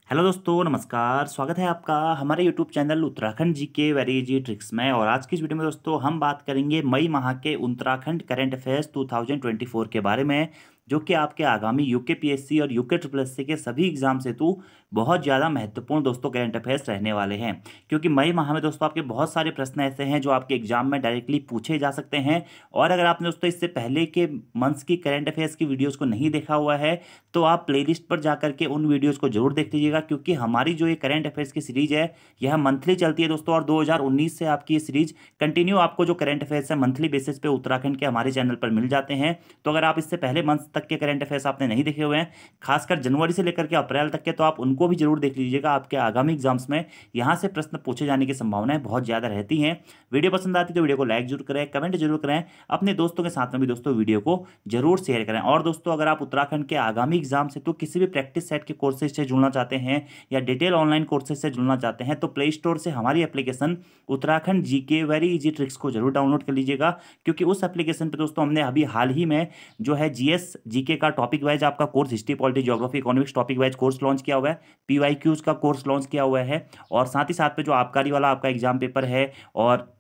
Hello दोस्तों, नमस्कार। स्वागत है आपका हमारे यूट्यूब चैनल उत्तराखंड जी के वेरी इजी ट्रिक्स में। और आज की इस वीडियो में दोस्तों हम बात करेंगे मई माह के उत्तराखंड करंट अफेयर्स 2024 के बारे में, जो कि आपके आगामी यूके पीएससी और यूके ट्रिपल एससी के सभी एग्जाम से तो बहुत ज़्यादा महत्वपूर्ण दोस्तों करंट अफेयर्स रहने वाले हैं। क्योंकि मई माह में दोस्तों आपके बहुत सारे प्रश्न ऐसे हैं जो आपके एग्जाम में डायरेक्टली पूछे जा सकते हैं। और अगर आपने दोस्तों इससे पहले के मंथ्स की करंट अफेयर्स की वीडियोज़ को नहीं देखा हुआ है तो आप प्लेलिस्ट पर जाकर के उन वीडियोस को जरूर देख लीजिएगा। क्योंकि हमारी जो ये करंट अफेयर्स की सीरीज है यह मंथली चलती है दोस्तों, और 2019 से आपकी ये सीरीज कंटिन्यू आपको जो करंट अफेयर्स है मंथली बेसिस पे उत्तराखंड के हमारे चैनल पर मिल जाते हैं। तो अगर आप इससे पहले मंथ तक के करंट अफेयर्स आपने नहीं देखे हुए हैं, खासकर जनवरी से लेकर के अप्रैल तक के, तो आप उनको भी जरूर देख लीजिएगा। आपके आगामी एग्जाम्स में यहाँ से प्रश्न पूछे जाने की संभावनाएं बहुत ज़्यादा रहती हैं। वीडियो पसंद आती है तो वीडियो को लाइक जरूर करें, कमेंट जरूर करें, अपने दोस्तों के साथ में भी दोस्तों वीडियो को जरूर शेयर करें। और दोस्तों अगर आप उत्तराखंड के आगामी एग्जाम से तो किसी भी प्रैक्टिस सेट के कोर्सेज से जुड़ना चाहते हैं या डिटेल ऑनलाइन कोर्सेज से जुड़ना चाहते हैं तो प्ले स्टोर से हमारी application Uttarakhand GK very easy tricks को जरूर डाउनलोड कर लीजिएगा। क्योंकि उस एप्लीकेशन पे दोस्तों हमने अभी हाल ही में जो है जीएस जीके का टॉपिक वाइज आपका course, history polity geography economics topic wise course launch किया हुआ है, पीवाईक्यूज का कोर्स लॉन्च किया हुआ है। और साथ ही साथ पे जो आबकारी वाला आपका एग्जाम पेपर है और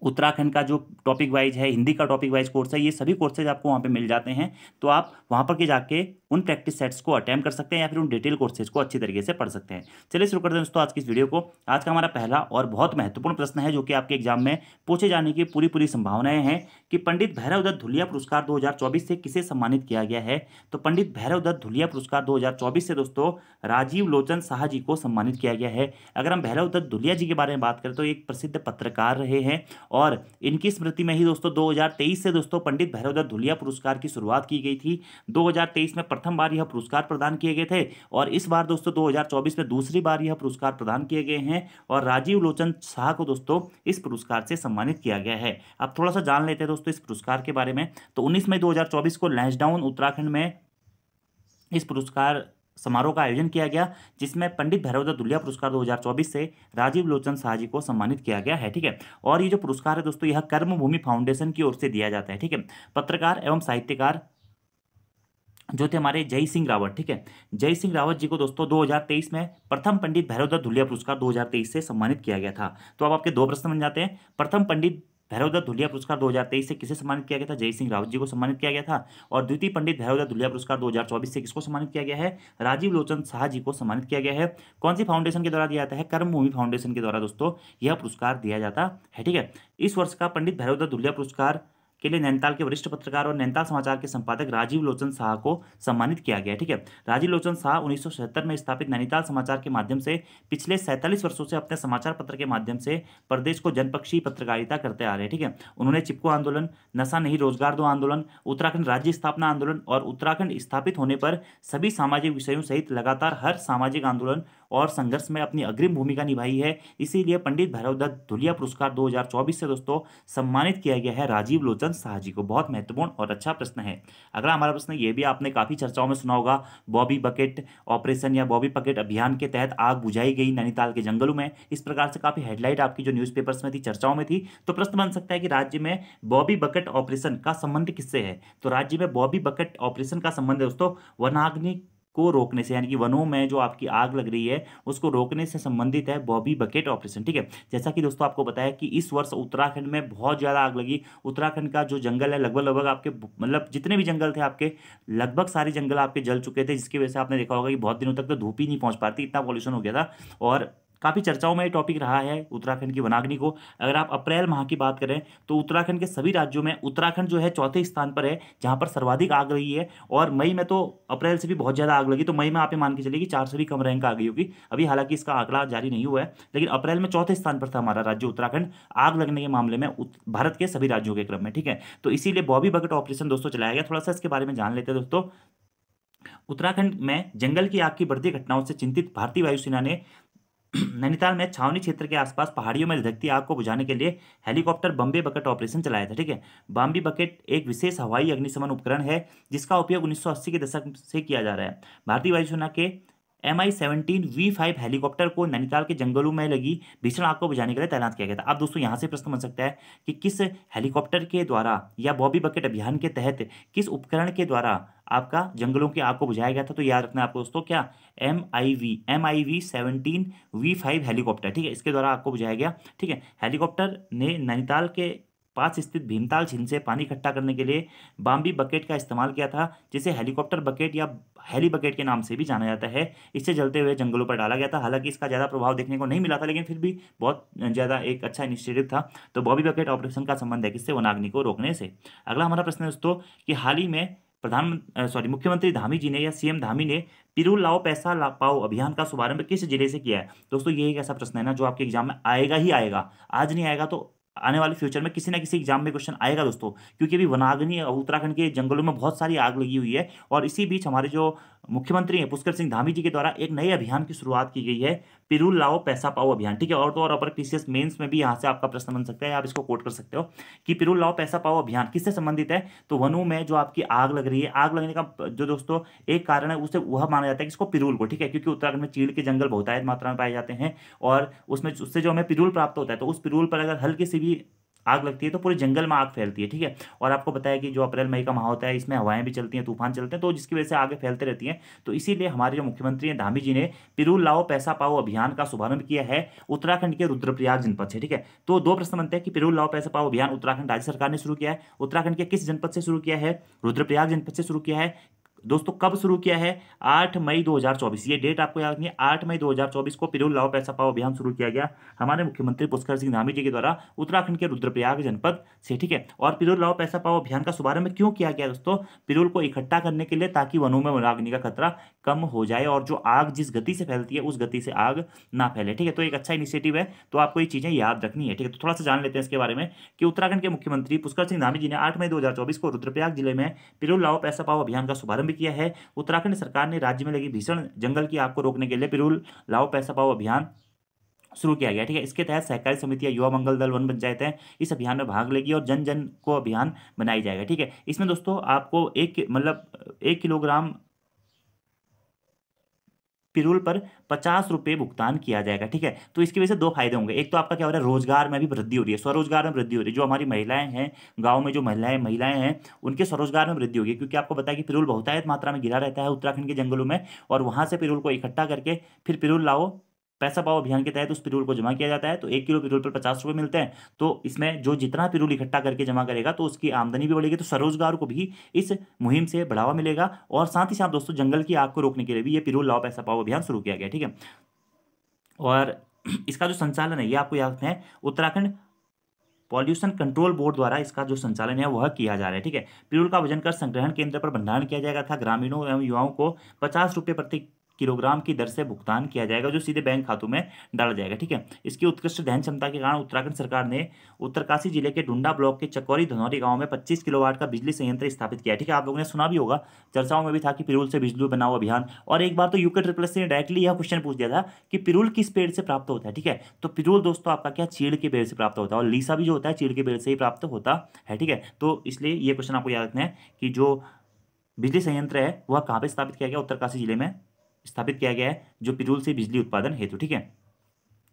उत्तराखंड का जो टॉपिक वाइज है, हिंदी का टॉपिक वाइज कोर्स है, ये सभी कोर्सेज आपको वहाँ पे मिल जाते हैं। तो आप वहाँ पर के जाके उन प्रैक्टिस सेट्स को अटेम्प्ट कर सकते हैं या फिर उन डिटेल कोर्सेज को अच्छी तरीके से पढ़ सकते हैं। चलिए शुरू करते हैं दोस्तों आज की इस वीडियो को। आज का हमारा पहला और बहुत महत्वपूर्ण प्रश्न है जो कि आपके एग्जाम में पूछे जाने की पूरी संभावनाएं हैं कि पंडित भैरव दत्त धुलिया पुरस्कार 2024 से किसे सम्मानित किया गया है। तो पंडित भैरव दत्त धुलिया पुरस्कार 2024 से दोस्तों राजीव लोचन साहा जी को सम्मानित किया गया है। अगर हम भैरव दत्त धुलिया जी के बारे में बात करें तो एक प्रसिद्ध पत्रकार रहे हैं और इनकी स्मृति में ही दोस्तों 2023 से दोस्तों पंडित भैरव दत्त धुलिया पुरस्कार की शुरुआत की गई थी। 2023 में प्रथम बार यह पुरस्कार प्रदान किए गए थे और इस बार दोस्तों 2024 में दूसरी बार यह पुरस्कार प्रदान किए गए हैं और राजीव लोचन शाह को दोस्तों इस पुरस्कार से सम्मानित किया गया है। अब थोड़ा सा जान लेते हैं दोस्तों इस पुरस्कार के बारे में। तो 19 मई 2024 को लैंसडाउन उत्तराखंड में इस पुरस्कार समारोह का आयोजन किया गया, जिसमें पंडित भैरव दत्त धुलिया पुरस्कार 2024 से राजीव लोचन शाह जी को सम्मानित किया गया है। ठीक है। और ये जो पुरस्कार है दोस्तों यह कर्मभूमि फाउंडेशन की ओर से दिया जाता है। ठीक है। पत्रकार एवं साहित्यकार जो थे हमारे जय सिंह रावत, ठीक है, जय सिंह रावत जी को दोस्तों 2023 में प्रथम पंडित भैरव दत्त धुलिया पुरस्कार 2023 से सम्मानित किया गया था। तो अब आपके दो प्रश्न बन जाते हैं। प्रथम पंडित भैरव दत्त धुलिया पुरस्कार 2023 से किसे सम्मानित किया गया था? जय सिंह रावत जी को सम्मानित किया गया था। और द्वितीय पंडित भैरव दत्त धुलिया पुरस्कार 2024 से किसको सम्मानित किया गया है? राजीव लोचन शाह जी को सम्मानित किया गया है। कौन सी फाउंडेशन के द्वारा दिया जाता है? कर्मभूमि फाउंडेशन के द्वारा दोस्तों यह पुरस्कार दिया जाता है। ठीक है। इस वर्ष का पंडित भैरव दत्त धुलिया पुरस्कार के लिए नैनीताल के वरिष्ठ पत्रकार और नैनीताल समाचार के संपादक राजीव लोचन शाह को सम्मानित किया गया। ठीक है। राजीव लोचन शाह 1977 में स्थापित नैनीताल समाचार के माध्यम से पिछले 47 वर्षों से अपने समाचार पत्र के माध्यम से प्रदेश को जनपक्षीय पत्रकारिता करते आ रहे हैं। ठीक है। उन्होंने चिपको आंदोलन, नशा नहीं रोजगार दो आंदोलन, उत्तराखंड राज्य स्थापना आंदोलन और उत्तराखंड स्थापित होने पर सभी सामाजिक विषयों सहित लगातार हर सामाजिक आंदोलन और संघर्ष में अपनी अग्रिम भूमिका निभाई है। इसीलिए पंडित भैरव दत्त धुलिया पुरस्कार 2024 से दोस्तों सम्मानित किया गया है राजीव लोचन शाह जी को। बहुत महत्वपूर्ण और अच्छा प्रश्न है। अगला हमारा प्रश्न ये भी आपने काफी चर्चाओं में सुना होगा, बॉबी बकेट ऑपरेशन या बॉबी बकेट अभियान के तहत आग बुझाई गई नैनीताल के जंगलों में। इस प्रकार से काफी हेडलाइट आपकी जो न्यूज़पेपर्स में थी, चर्चाओं में थी। तो प्रश्न बन सकता है कि राज्य में बॉबी बकेट ऑपरेशन का संबंध किससे है? तो राज्य में बॉबी बकेट ऑपरेशन का संबंध दोस्तों वनाग्नि को रोकने से, यानी कि वनों में जो आपकी आग लग रही है उसको रोकने से संबंधित है बॉबी बकेट ऑपरेशन। ठीक है। जैसा कि दोस्तों आपको बताया कि इस वर्ष उत्तराखंड में बहुत ज़्यादा आग लगी। उत्तराखंड का जो जंगल है लगभग आपके मतलब जितने भी जंगल थे आपके लगभग सारे जंगल आपके जल चुके थे, जिसकी वजह से आपने देखा होगा कि बहुत दिनों तक तो धूप ही नहीं पहुंच पाती, इतना पॉल्यूशन हो गया था। और काफ़ी चर्चाओं में ये टॉपिक रहा है उत्तराखंड की वनाग्नि को। अगर आप अप्रैल माह की बात करें तो उत्तराखंड के सभी राज्यों में उत्तराखंड जो है चौथे स्थान पर है जहां पर सर्वाधिक आग लगी है। और मई में तो अप्रैल से भी बहुत ज़्यादा आग लगी, तो मई में आप ये मान के चलिए कि 4 से भी कम रैंक आ गई होगी। अभी हालांकि इसका आंकड़ा जारी नहीं हुआ है, लेकिन अप्रैल में चौथे स्थान पर था हमारा राज्य उत्तराखंड आग लगने के मामले में भारत के सभी राज्यों के क्रम में। ठीक है। तो इसीलिए बॉबी बकेट ऑपरेशन दोस्तों चलाया गया। थोड़ा सा इसके बारे में जान लेते हैं दोस्तों। उत्तराखंड में जंगल की आग की बढ़ती घटनाओं से चिंतित भारतीय वायुसेना ने नैनीताल में छावनी क्षेत्र के आसपास पहाड़ियों में धधकती आग को बुझाने के लिए हेलीकॉप्टर बम्बे बकेट ऑपरेशन चलाया था। ठीक है। बॉम्बे बकेट एक विशेष हवाई अग्निशमन उपकरण है जिसका उपयोग 1980 के दशक से किया जा रहा है। भारतीय वायुसेना के MI-17V5 हेलीकॉप्टर को नैनीताल के जंगलों में लगी भीषण आग को बुझाने के लिए तैनात किया गया था। अब दोस्तों यहाँ से प्रश्न बन सकता है कि किस हेलीकॉप्टर के द्वारा या बॉबी बकेट अभियान के तहत किस उपकरण के द्वारा आपका जंगलों की आग को बुझाया गया था। तो याद रखना है आपको दोस्तों, क्या MIV-17V5 हेलीकॉप्टर, ठीक है, इसके द्वारा आग को बुझाया गया। ठीक है, हेलीकॉप्टर ने नैनीताल के पास स्थित भीमताल झील से पानी इकट्ठा करने के लिए बॉम्बी बकेट का इस्तेमाल किया था, जिसे हेलीकॉप्टर बकेट या हेली बकेट के नाम से भी जाना जाता है। इससे जलते हुए जंगलों पर डाला गया था। हालांकि इसका ज़्यादा प्रभाव देखने को नहीं मिला था, लेकिन फिर भी बहुत ज़्यादा एक अच्छा इनिशिएटिव था। तो बॉबी बकेट ऑपरेशन का संबंध है किससे? वनाग्नि को रोकने से। अगला हमारा प्रश्न है दोस्तों कि हाल ही में मुख्यमंत्री धामी जी ने या सीएम धामी ने पिरूल लाओ पैसा पाओ अभियान का शुभारंभ किस जिले से किया है? दोस्तों ये एक ऐसा प्रश्न है ना जो आपके एग्जाम में आएगा ही आएगा। आज नहीं आएगा तो आने वाले फ्यूचर में किसी ना किसी एग्जाम में क्वेश्चन आएगा दोस्तों, क्योंकि अभी वनाग्नि उत्तराखंड के जंगलों में बहुत सारी आग लगी हुई है। और इसी बीच हमारे जो मुख्यमंत्री हैं पुष्कर सिंह धामी जी के द्वारा एक नए अभियान की शुरुआत की गई है, पिरूल लाओ पैसा पाओ अभियान। ठीक है, और तो और अपर पीसीएस मेंस में भी यहाँ से आपका प्रश्न बन सकता है, आप इसको कोट कर सकते हो कि पिरूल लाओ पैसा पाओ अभियान किससे संबंधित है? तो वनों में जो आपकी आग लग रही है, आग लगने का जो दोस्तों एक कारण है उसे वह माना जाता है कि इसको पिरूल को, ठीक है, क्योंकि उत्तराखंड में चीड़ के जंगल बहुतायत मात्रा में पाए जाते हैं और उसमें उससे जो हमें पिरूल प्राप्त होता है, तो उस पिरूल पर अगर हल्की सी भी आग लगती है तो पूरे जंगल में आग फैलती है। ठीक है, और आपको पता है कि जो अप्रैल मई का माह होता है इसमें हवाएं भी चलती हैं, तूफान चलते हैं, तो जिसकी वजह से आगे फैलते रहती हैं। तो इसीलिए हमारे जो मुख्यमंत्री हैं धामी जी ने पिरूल लाओ पैसा पाओ अभियान का शुभारंभ किया है उत्तराखंड के रुद्रप्रयाग जनपद से। ठीक है, तो दो प्रश्न बनते हैं कि पिरूल लाओ पैसा पाओ अभियान उत्तराखंड राज्य सरकार ने शुरू किया है, उत्तराखंड के किस जनपद से शुरू किया है? रुद्रप्रयाग जनपद से शुरू किया है। दोस्तों कब शुरू किया है? 8 मई 2024। ये डेट आपको याद नहीं है, 8 मई 2024 को पिरूल लाओ पैसा पाओ अभियान शुरू किया गया हमारे मुख्यमंत्री पुष्कर सिंह धामी जी के द्वारा उत्तराखंड के रुद्रप्रयाग जनपद से। ठीक है, और पिरूल लाओ पैसा पाओ अभियान का शुभारंभ क्यों किया गया दोस्तों? पिरूल को इकट्ठा करने के लिए, ताकि वनों में वनाग्नि का खतरा कम हो जाए और जो आग जिस गति से फैलती है उस गति से आग ना फैले। ठीक है, तो एक अच्छा इनिशिएटिव है, तो आपको ये चीजें याद रखनी है। ठीक है, तो थोड़ा सा जान लेते हैं इसके बारे में कि उत्तराखंड के मुख्यमंत्री पुष्कर सिंह धामी जी ने 8 मई 2024 को रुद्रप्रयाग जिले में पिरूल लाओ पैसा पाओ अभियान का शुभारंभ किया है। उत्तराखंड सरकार ने राज्य में लगी भीषण जंगल की आग को रोकने के लिए पिरूल लाओ पैसा पाओ अभियान शुरू किया गया। ठीक है, इसके तहत सहकारी समितियां, युवा मंगल दल, वन पंचायतें इस अभियान में भाग लेगी और जन जन को अभियान बनाई जाएगा। ठीक है, इसमें दोस्तों आपको 1 किलोग्राम पिरूल पर 50 रुपये भुगतान किया जाएगा। ठीक है, तो इसकी वजह से दो फायदे होंगे। एक तो आपका क्या हो रहा है, रोजगार में भी वृद्धि हो रही है, स्वरोजगार में वृद्धि हो रही है। जो हमारी महिलाएं हैं, गांव में जो महिलाएं हैं उनके स्वरोजगार में वृद्धि होगी, क्योंकि आपको पता है कि पिरूल बहुतायत मात्रा में गिरा रहता है उत्तराखंड के जंगलों में, और वहां से पिरूल को इकट्ठा करके फिर पिरूल लाओ पैसा पाओ अभियान के तहत उस पिरूल को जमा किया जाता है। तो 1 किलो पिरूल पर 50 रुपये मिलते हैं। तो इसमें जो जितना पिरूल इकट्ठा करके जमा करेगा तो उसकी आमदनी भी बढ़ेगी, तो स्वरोजगार को भी इस मुहिम से बढ़ावा मिलेगा। और साथ ही साथ दोस्तों जंगल की आग को रोकने के लिए भी ये पिरूल लाओ पैसा पाओ अभियान शुरू किया गया। ठीक है, और इसका जो संचालन है ये आपको याद है उत्तराखंड पॉल्यूशन कंट्रोल बोर्ड द्वारा इसका जो संचालन है वह किया जा रहा है। ठीक है, पिरूल का वजन कर संग्रहण केंद्र पर भंडारण किया जाएगा था। ग्रामीणों एवं युवाओं को 50 रुपये प्रति किलोग्राम की दर से भुगतान किया जाएगा, जो सीधे बैंक खातों में डाला जाएगा। ठीक है, इसकी उत्कृष्ट दहन क्षमता के कारण उत्तराखंड सरकार ने उत्तरकाशी जिले के डुंडा ब्लॉक के चकौरी धनौरी गांव में 25 किलोवाट का बिजली संयंत्र स्थापित किया है। ठीक है, आप लोगों ने सुना भी होगा, चर्चाओं में भी था कि पिरूल से बिजली बनाओ अभियान। और एक बार तो यूके ट्रिपल एस ने डायरेक्टली यह क्वेश्चन पूछ दिया था कि पिरूल किस पेड़ से प्राप्त होता है। ठीक है, तो पिरूल दोस्तों आपका क्या, चीड़ के पेड़ से प्राप्त होता है, और लीसा भी जो होता है चीड़ के पेड़ से ही प्राप्त होता है। ठीक है, तो इसलिए ये क्वेश्चन आपको याद रखना है कि जो बिजली संयंत्र है वह कहाँ पे स्थापित किया गया, उत्तरकाशी जिले में स्थापित किया गया है, जो पिरूल से बिजली उत्पादन हेतु। ठीक है,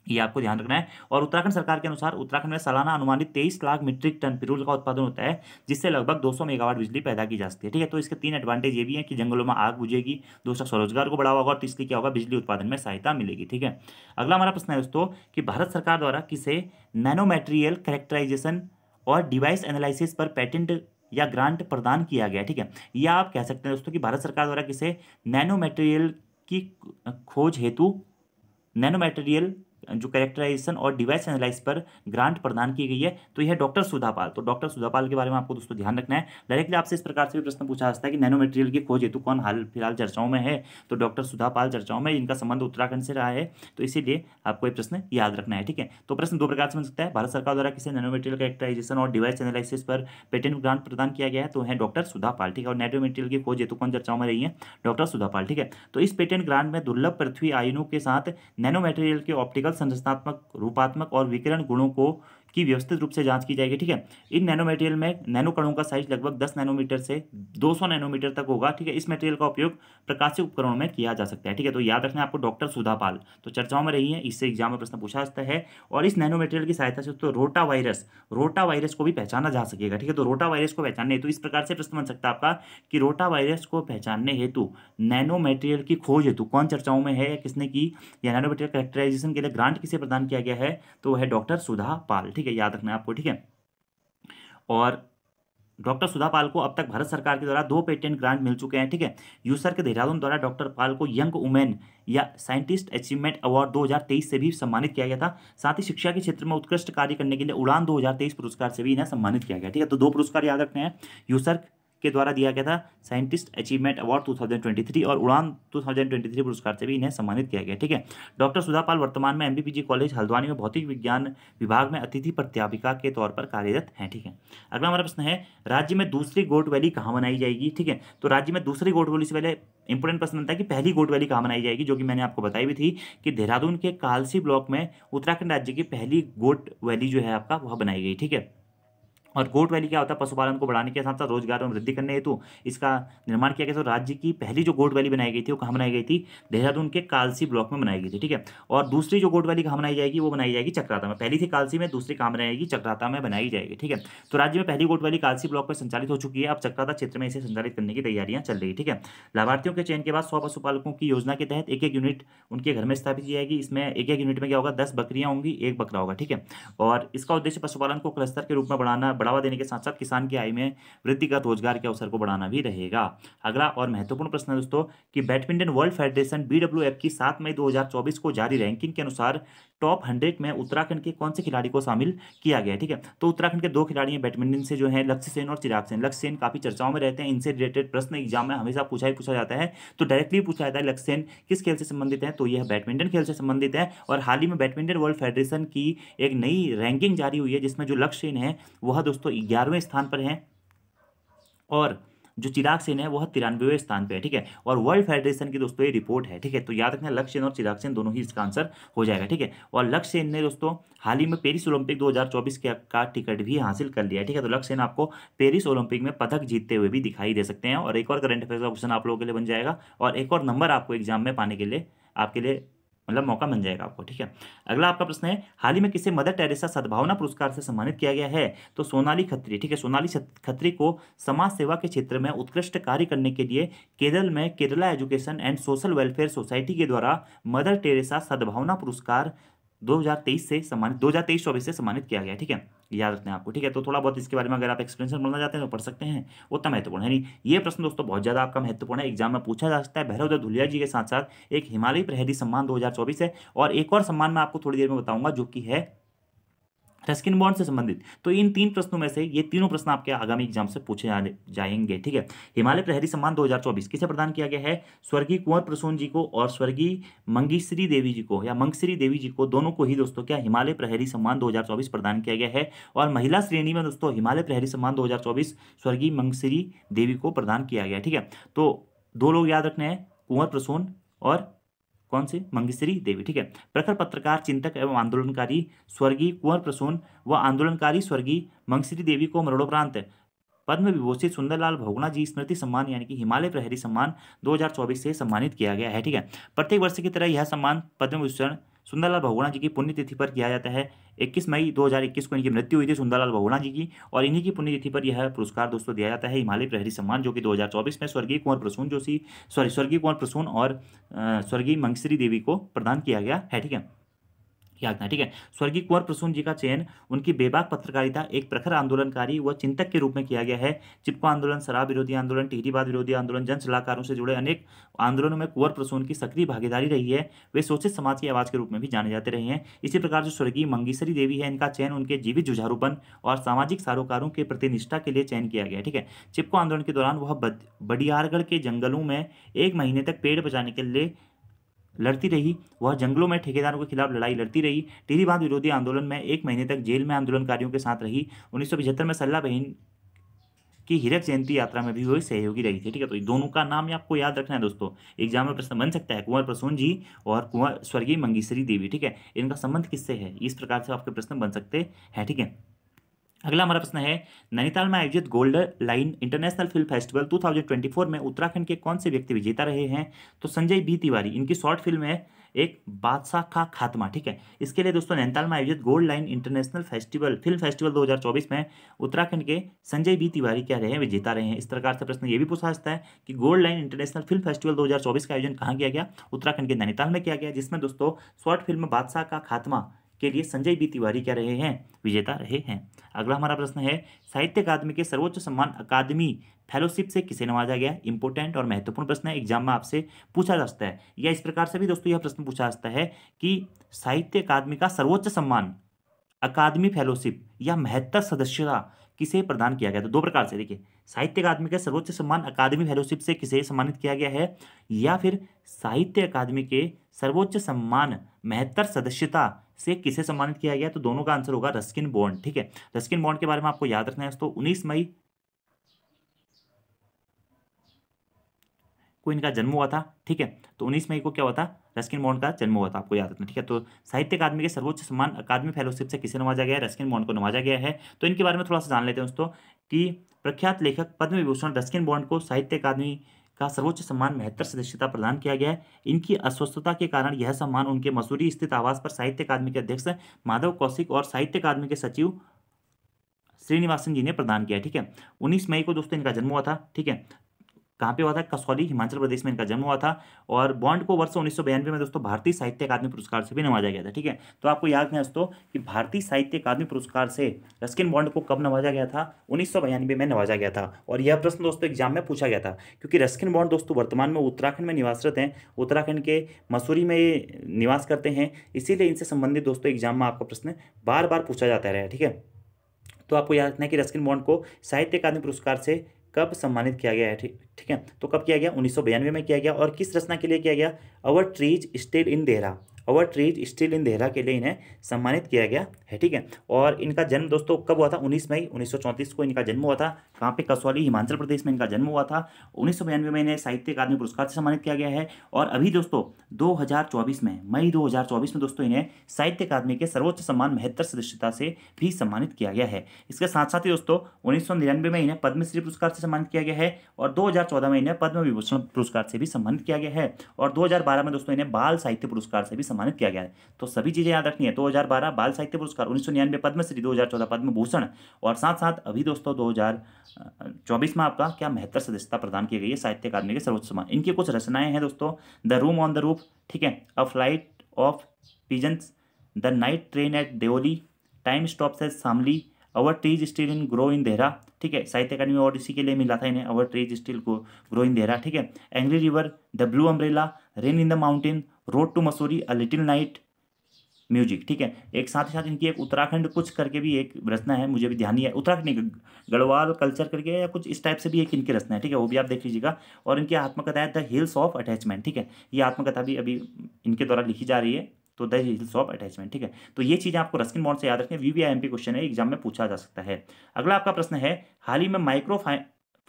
ये आपको ध्यान रखना है। और उत्तराखंड सरकार के अनुसार उत्तराखंड में सालाना अनुमानित 23 लाख मीट्रिक टन पिरूल का उत्पादन होता है, जिससे लगभग 200 मेगावाट बिजली पैदा की जा सकती है। ठीक है, तो इसके 3 एडवांटेज ये भी हैं कि जंगलों में आग बुझेगी, दूसरा स्वरोजगार को बढ़ावा होगा, और तीसरी क्या होगा, बिजली उत्पादन में सहायता मिलेगी। ठीक है, अगला हमारा प्रश्न है दोस्तों कि भारत सरकार द्वारा किसे नैनो मैटेरियल कैरेक्टराइजेशन और डिवाइस एनालिसिस पर पेटेंट या ग्रांट प्रदान किया गया। ठीक है, या आप कह सकते हैं दोस्तों कि भारत सरकार द्वारा किसे नैनो मैटेरियल की खोज हेतु नैनो मैटेरियल जो कैरेक्टराइजेशन और डिवाइस एनालाइज पर ग्रांट प्रदान की गई है, तो यह डॉक्टर सुधा पाल। तो डॉक्टर सुधा पाल के बारे में आपको दोस्तों ध्यान रखना है। डायरेक्टली आपसे इस प्रकार से भी प्रश्न पूछा जा सकता है कि नैनो मटेरियल की खोज हेतु कौन हाल फिलहाल चर्चाओं में है, तो डॉक्टर सुधा पाल चर्चाओं में, इनका संबंध उत्तराखंड से रहा है, तो इसीलिए आपको ये प्रश्न याद रखना है। ठीक है, तो प्रश्न दो प्रकार से बन सकता है, भारत सरकार द्वारा किसी नैनो मटेरियल कैरेक्टराइजेशन और डिवाइस एनालिसिस पर पेटेंट ग्रांट प्रदान किया गया है, तो है डॉक्टर सुधा पाल। ठीक है, और नैनो मटेरियल की खोज हेतु कौन चर्चाओं में रही है, डॉक्टर सुधा पाल। ठीक है, तो इस पेटेंट ग्रांट में दुर्लभ पृथ्वी आयनों के साथ नैनो मटेरियल के ऑप्टिकल, संरचनात्मक, रूपात्मक और विकिरण गुणों को की व्यवस्थित रूप से जांच की जाएगी। ठीक है, इन नैनो मटेरियल में नैनो कणों का साइज लगभग 10 नैनोमीटर से 200 नैनोमीटर तक होगा। ठीक है, इस मटेरियल का उपयोग प्रकाशिक उपकरणों में किया जा सकता है। ठीक है, तो याद रखना आपको डॉक्टर सुधा पाल तो चर्चाओं में रही है, इससे एग्जाम में प्रश्न पूछा जाता है। और इस नैनो मटेरियल की सहायता से तो रोटा वायरस को भी पहचाना जा सकेगा। ठीक है, तो रोटा वायरस को पहचानने हेतु इस प्रकार से प्रश्न बन सकता है आपका कि रोटा वायरस को पहचानने हेतु नैनो मटेरियल की खोज हेतु कौन चर्चाओं में है या किसने की, या नैनो मटेरियल कैरेक्टराइजेशन के लिए ग्रांट किसे प्रदान किया गया है, तो वह है डॉक्टर सुधा पाल। ठीक है, याद रखना है आपको। ठीक है, और डॉक्टर सुधा पाल को अब तक भारत सरकार के द्वारा 2 पेटेंट ग्रांट मिल चुके हैं। ठीक है, यूसर के देहरादून द्वारा डॉक्टर पाल को यंग वुमेन या साइंटिस्ट अचीवमेंट अवार्ड 2023 से भी सम्मानित किया गया था। साथ ही शिक्षा के क्षेत्र में उत्कृष्ट कार्य करने के लिए उड़ान 2023 पुरस्कार से भी इन्हें सम्मानित किया गया। ठीक है, तो 2 पुरस्कार याद रखने हैं, यूसर के द्वारा दिया गया था साइंटिस्ट अचीवमेंट अवार्ड 2023 और उड़ान 2023 पुरस्कार से भी इन्हें सम्मानित किया गया। ठीक है, डॉक्टर सुधा पाल वर्तमान में एमबीपीजी कॉलेज हल्द्वानी में भौतिक विज्ञान विभाग में अतिथि प्राध्यापिका के तौर पर कार्यरत हैं। ठीक है, अगला हमारा प्रश्न है, राज्य में दूसरी गोट वैली कहाँ बनाई जाएगी। ठीक है, तो राज्य में दूसरी गोट वैली से पहले इंपोर्टेंट प्रश्न बनता है कि पहली गोट वैली कहाँ बनाई जाएगी, जो कि मैंने आपको बताई भी थी कि देहरादून के कालसी ब्लॉक में उत्तराखंड राज्य की पहली गोट वैली जो है आपका वह बनाई गई। ठीक है, और गोट वैली क्या होता है, पशुपालन को बढ़ाने के साथ साथ रोजगार में वृद्धि करने हेतु इसका निर्माण किया गया। तो राज्य की पहली जो गोट वैली बनाई गई थी वो कहाँ बनाई गई थी, देहरादून के कालसी ब्लॉक में बनाई गई थी। ठीक है, और दूसरी जो गोट वैली कहाँ बनाई जाएगी, वो बनाई जाएगी चक्राता में। पहली थी कालसी में, दूसरी कहाँ बनाएगी, चक्राता में बनाई जाएगी। ठीक है, तो राज्य में पहली गोट वैली कालसी ब्लॉक में संचालित हो चुकी है, अब चक्राता क्षेत्र में इसे संचालित करने की तैयारियां चल रही है। ठीक है, लाभार्थियों के चयन के बाद 100 पशुपालकों की योजना के तहत एक यूनिट उनके घर में स्थापित की जाएगी। इसमें एक यूनिट में क्या होगा, 10 बकरियां होंगी, 1 बकरा होगा। ठीक है, और इसका उद्देश्य पशुपालन को क्लस्टर के रूप में बढ़ावा देने के साथ साथ किसान की आय में वृद्धि कर रोजगार के अवसर को बढ़ाना भी रहेगा। अगला और महत्वपूर्ण प्रश्न है दोस्तों कि बैडमिंटन वर्ल्ड फेडरेशन बीडब्ल्यूएफ की 7 मई 2024 को जारी रैंकिंग के अनुसार टॉप 100 में उत्तराखंड के कौन से खिलाड़ी को शामिल किया गया है। ठीक है, तो उत्तराखंड के 2 खिलाड़ी हैं बैडमिंटन से, जो है लक्ष्य सेन और चिराग सेन। लक्ष्य सेन काफी चर्चाओं में रहते हैं, इनसे रिलेटेड प्रश्न एग्जाम में हमेशा पूछा जाता है, तो डायरेक्टली पूछा जाता है लक्ष्य सेन किस खेल से संबंधित है, तो यह बैडमिंटन खेल से संबंधित है। और हाल ही में बैडमिंटन वर्ल्ड फेडरेशन की एक नई रैंकिंग जारी हुई है, जिसमें जो लक्ष्य सेन है वह दोस्तों 11वें स्थान पर है और जो चिराग सेन है वह 93वें स्थान पे है। ठीक है, और वर्ल्ड फेडरेशन की दोस्तों ये रिपोर्ट है। ठीक है, तो याद रखना लक्ष्य सेन और चिराग सेन दोनों ही इसका आंसर हो जाएगा। ठीक है, और लक्ष्य सेन ने दोस्तों हाल ही में पेरिस ओलंपिक 2024 का टिकट भी हासिल कर लिया है। ठीक है, तो लक्ष्य सेन आपको पेरिस ओलंपिक में पदक जीतते हुए भी दिखाई दे सकते हैं। और एक और करंट अफेयर का क्वेश्चन आप लोगों के लिए बन जाएगा और एक और नंबर आपको एग्जाम में पाने के लिए आपके लिए मतलब मौका मिल जाएगा आपको। ठीक है, अगला आपका प्रश्न है, हाल ही में किसे मदर टेरेसा सद्भावना पुरस्कार से सम्मानित किया गया है, तो सोनाली खत्री। ठीक है, सोनाली खत्री को समाज सेवा के क्षेत्र में उत्कृष्ट कार्य करने के लिए केरल में Kerala education and social welfare society के द्वारा मदर टेरेसा सद्भावना पुरस्कार 2023-24 से सम्मानित किया गया है। ठीक है, याद रखना है आपको। ठीक है, तो थोड़ा बहुत इसके बारे में अगर आप एक्सप्लेनेशन पढ़ना चाहते हैं तो पढ़ सकते हैं, उतना महत्वपूर्ण है नहीं। ये प्रश्न दोस्तों बहुत ज्यादा आपका महत्वपूर्ण है, एग्जाम में पूछा जा सकता है। भैरव धुलिया जी के साथ साथ एक हिमालय प्रहरी सम्मान 2024 है और एक और सम्मान मैं आपको थोड़ी देर में बताऊंगा जो कि है रस्किन बॉन्ड से संबंधित। तो इन 3 प्रश्नों में से ये तीनों प्रश्न आपके आगामी एग्जाम से पूछे जाएंगे। ठीक है, हिमालय प्रहरी सम्मान 2024 किसे प्रदान किया गया है, स्वर्गीय कुंवर प्रसून जी को और स्वर्गीय मंगीश्री देवी जी को या मंगश्री देवी जी को, दोनों को ही दोस्तों क्या हिमालय प्रहरी सम्मान 2024 प्रदान किया गया है। और महिला श्रेणी में दोस्तों हिमालय प्रहरी सम्मान 2024 स्वर्गीय मंगश्री देवी को प्रदान किया गया। ठीक है, तो 2 लोग याद रखने हैं, कुंवर प्रसून और कौन से, मंगेश्वरी देवी। ठीक है, प्रखर पत्रकार चिंतक एवं आंदोलनकारी स्वर्गीय कुंवर प्रसून व आंदोलनकारी स्वर्गीय मंगेश्वरी देवी को मरणोपरांत पद्म विभूषित सुंदरलाल बहुगुणा जी स्मृति सम्मान यानी कि हिमालय प्रहरी सम्मान 2024 से सम्मानित किया गया है। ठीक है, प्रत्येक वर्ष की तरह यह सम्मान पद्म विभूषण सुंदरलाल बहुगुणा जी की पुण्यतिथि पर किया जाता है। 21 मई 2021 को इनकी मृत्यु हुई थी सुंदरलाल बहुगुणा जी की, और इन्हीं की पुण्यतिथि पर यह पुरस्कार दोस्तों दिया जाता है हिमालय प्रहरी सम्मान, जो कि 2024 में स्वर्गीय कुंवर प्रसून और स्वर्गीय मंगेश्वरी देवी को प्रदान किया गया है। ठीक है, याद रखना। ठीक है, स्वर्गीय कुंवर प्रसून जी का चयन उनकी बेबाक पत्रकारिता, एक प्रखर आंदोलनकारी व चिंतक के रूप में किया गया है। चिपको आंदोलन, शराब विरोधी आंदोलन, टिहरीवाद विरोधी आंदोलन, जन सलाहकारों से जुड़े अनेक आंदोलनों में कुंवर प्रसून की सक्रिय भागीदारी रही है। वे शोषित समाज की आवाज के रूप में भी जाने जाते रहे हैं। इसी प्रकार जो स्वर्गीय मंगेश्वरी देवी है, इनका चयन उनके जीवित जुझारूपन और सामाजिक सरोकारों के प्रति निष्ठा के लिए चयन किया गया। ठीक है, चिपको आंदोलन के दौरान वह बडियारगढ़ के जंगलों में 1 महीने तक पेड़ बचाने के लिए लड़ती रही। वह जंगलों में ठेकेदारों के खिलाफ लड़ाई लड़ती रही। टिहरीवाद विरोधी आंदोलन में 1 महीने तक जेल में आंदोलनकारियों के साथ रही। 1975 में सल्ला बहन कि हीरक जयंती यात्रा में भी वही सहयोगी रही थी। ठीक है, तो दोनों का नाम ही आपको याद रखना है दोस्तों, एग्जाम में प्रश्न बन सकता है। कुंवर प्रसून जी और कुंवर स्वर्गीय मंगेशरी देवी, ठीक है, इनका संबंध किससे है, इस प्रकार से आपके प्रश्न बन सकते हैं। ठीक है, अगला हमारा प्रश्न है, नैनीताल में आयोजित gold line international film festival 2024 में उत्तराखंड के कौन से व्यक्ति विजेता रहे हैं? तो संजय बी तिवारी, इनकी शॉर्ट फिल्म है एक बादशाह का खात्मा। ठीक है, इसके लिए दोस्तों नैनीताल में आयोजित gold line international film festival 2024 में उत्तराखंड के संजय बी तिवारी क्या रहे हैं, विजेता रहे हैं। इस प्रकार से प्रश्न ये भी पूछा जाता है कि gold line international film festival 2024 का आयोजन कहाँ किया गया? उत्तराखंड के नैनीताल में किया गया, जिसमें दोस्तों शॉर्ट फिल्म बादशाह का खात्मा के लिए संजय बी तिवारी क्या रहे हैं, विजेता रहे हैं। अगला हमारा प्रश्न है, साहित्य अकादमी के सर्वोच्च सम्मान अकादमी फेलोशिप से किसे नवाजा गया? इंपोर्टेंट और महत्वपूर्ण प्रश्न है, एग्जाम में आपसे पूछा जा सकता है, या इस प्रकार से भी दोस्तों यह प्रश्न पूछा जा सकता है कि साहित्य अकादमी का सर्वोच्च सम्मान अकादमी फेलोशिप या महत्तर सदस्यता किसे प्रदान किया गया? तो दो प्रकार से देखिए, साहित्य अकादमी के सर्वोच्च सम्मान अकादमी फेलोशिप से किसे सम्मानित किया गया है, या फिर साहित्य अकादमी के सर्वोच्च सम्मान महत्तर सदस्यता से किसे सम्मानित किया गया? तो दोनों का आंसर होगा रस्किन बॉन्ड। ठीक है, रस्किन बॉन्ड के बारे में आपको याद रखना है दोस्तों, 19 मई को इनका जन्म हुआ था। ठीक है, तो 19 मई को क्या हुआ था, रस्किन बॉन्ड का जन्म हुआ था, आपको याद रखना। ठीक है, तो साहित्य अकादमी के सर्वोच्च सम्मान अकादमी फेलोशिप से किसे नवाजा गया है? रस्किन बॉन्ड को नवाजा गया है। तो इनके बारे में थोड़ा सा जान लेते हैं दोस्तों कि प्रख्यात लेखक पद्म विभूषण रस्किन बॉन्ड को साहित्य अकादमी का सर्वोच्च सम्मान महत्तर सदस्यता प्रदान किया गया है। इनकी अस्वस्थता के कारण यह सम्मान उनके मसूरी स्थित आवास पर साहित्य अकादमी के अध्यक्ष माधव कौशिक और साहित्य अकादमी के सचिव श्रीनिवासन जी ने प्रदान किया। ठीक है, 19 मई को दोस्तों इनका जन्म हुआ था। ठीक है, कहाँ पे हुआ था? कसौली, हिमाचल प्रदेश में इनका जन्म हुआ था। और बॉन्ड को वर्ष 1992 में दोस्तों भारतीय साहित्य अकादमी पुरस्कार से भी नवाजा गया था। ठीक है, तो आपको याद रखना है दोस्तों कि भारतीय साहित्य अकादमी पुरस्कार से रस्किन बॉन्ड को कब नवाजा गया था? 1992 में नवाजा गया था। और यह प्रश्न दोस्तों एग्जाम में पूछा गया था, क्योंकि रस्किन बॉन्ड दोस्तों वर्तमान में उत्तराखंड में निवासरत हैं, उत्तराखंड के मसूरी में ये निवास करते हैं, इसीलिए इनसे संबंधित दोस्तों एग्जाम में आपका प्रश्न बार बार पूछा जाता रहा है। ठीक है, तो आपको याद रखना है कि रस्किन बॉन्ड को साहित्य अकादमी पुरस्कार से कब सम्मानित किया गया है। ठीक है, तो कब किया गया? 1992 में किया गया। और किस रचना के लिए किया गया? Our trees still in Dehra, our trees still in Dehra के लिए इन्हें सम्मानित किया गया है। ठीक है, और इनका जन्म दोस्तों कब हुआ था? 19 मई 1934 को इनका जन्म हुआ था। कहाँ पे? कसौली, हिमाचल प्रदेश में इनका जन्म हुआ था। 1992 में इन्हें साहित्य अकादमी पुरस्कार से सम्मानित किया गया है। और अभी दोस्तों 2024 में, मई 2024 में दोस्तों इन्हें साहित्य अकादमी के सर्वोच्च सम्मान महत्तर सदस्यता से भी सम्मानित किया गया है। इसके साथ साथ ही दोस्तों 1999 में इन्हें पद्मश्री पुरस्कार से सम्मानित किया गया है, और 2014 में इन्हें पद्म विभूषण पुरस्कार से भी सम्मानित किया गया है, और 2012 में दोस्तों इन्हें बाल साहित्य पुरस्कार से भी सम्मानित किया गया है। तो सभी चीजें याद रखनी है, 2012 बाल साहित्य पुरस्कार, 1999 पद्मश्री, 2014 पद्म भूषण, और साथ साथ अभी दोस्तों 2024 में आपका क्या महत्तर सदस्यता प्रदान की गई है साहित्य अकादमी के सर्वोच्च सम्मान। इनकी कुछ रचनाएं हैं दोस्तों, the room on the roof, ठीक है, a flight of pigeons, the night train at Deoli, time stops at Shamli, our trees still in grow in Dehra. ठीक है, साहित्य अकादमी अवार्ड इसी के लिए मिला था इन्हें, our trees still grow in Dehra. ठीक है, angry river, the blue umbrella, rain in the mountain, road to Mussoorie, a little night music. ठीक है, एक साथ ही साथ इनकी एक उत्तराखंड कुछ करके भी एक रचना है, मुझे भी ध्यान नहीं है, उत्तराखंड नहीं, गढ़वाल कल्चर करके या कुछ इस टाइप से भी एक इनकी रचना है। ठीक है, वो भी आप देख लीजिएगा। और इनकी आत्मकथा है द हिल्स ऑफ अटैचमेंट। ठीक है, ये आत्मकथा भी अभी इनके द्वारा लिखी जा रही है, तो द हिल्स ऑफ अटैचमेंट। ठीक है, तो ये चीज़ें आपको रस्किन बॉन्ड से याद रखनी है, वीवीआईएमपी क्वेश्चन है, एग्जाम में पूछा जा सकता है। अगला आपका प्रश्न है, हाल ही में माइक्रो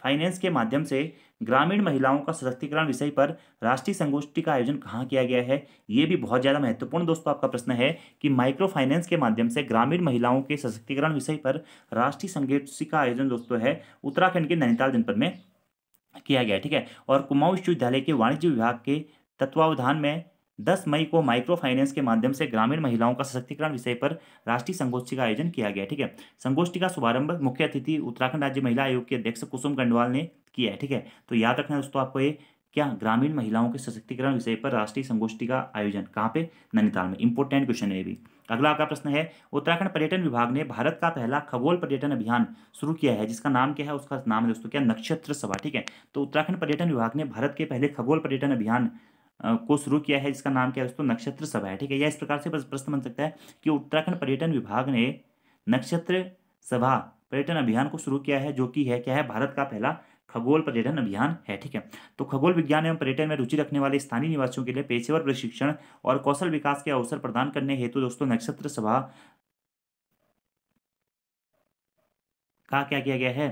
फाइनेंस के माध्यम से ग्रामीण महिलाओं का सशक्तिकरण विषय पर राष्ट्रीय संगोष्ठी का आयोजन कहाँ किया गया है? ये भी बहुत ज़्यादा महत्वपूर्ण दोस्तों आपका प्रश्न है कि माइक्रो फाइनेंस के माध्यम से ग्रामीण महिलाओं के सशक्तिकरण विषय पर राष्ट्रीय संगोष्ठी का आयोजन दोस्तों है उत्तराखंड के नैनीताल जनपद में किया गया। ठीक है, और कुमाऊं विश्वविद्यालय के वाणिज्य विभाग के तत्वावधान में 10 मई को माइक्रो फाइनेंस के माध्यम से ग्रामीण महिलाओं का सशक्तिकरण विषय पर राष्ट्रीय संगोष्ठी का आयोजन किया गया। ठीक है, संगोष्ठी का शुभारंभ मुख्य अतिथि उत्तराखंड राज्य महिला आयोग के अध्यक्ष कुसुम कंडवाल ने किया है। ठीक है, तो याद रखना दोस्तों आपको ये क्या, ग्रामीण महिलाओं के सशक्तिकरण विषय पर राष्ट्रीय संगोष्ठी का आयोजन कहाँ पे? नैनीताल में। इंपोर्टेंट क्वेश्चन है ये भी। अगला आपका प्रश्न है, उत्तराखंड पर्यटन विभाग ने भारत का पहला खगोल पर्यटन अभियान शुरू किया है, जिसका नाम क्या है? उसका नाम है दोस्तों क्या? नक्षत्र सभा। ठीक है, तो उत्तराखंड पर्यटन विभाग ने भारत के पहले खगोल पर्यटन अभियान को शुरू किया है, जिसका नाम क्या है दोस्तों? नक्षत्र सभा है। ठीक है, या इस प्रकार से प्रश्न बन सकता है कि उत्तराखंड पर्यटन विभाग ने नक्षत्र सभा पर्यटन अभियान को शुरू किया है, जो कि है क्या है? भारत का पहला खगोल पर्यटन अभियान है। ठीक है, तो खगोल विज्ञान एवं पर्यटन में रुचि रखने वाले स्थानीय निवासियों के लिए पेशेवर प्रशिक्षण और कौशल विकास के अवसर प्रदान करने हेतु दोस्तों नक्षत्र सभा का क्या किया गया है?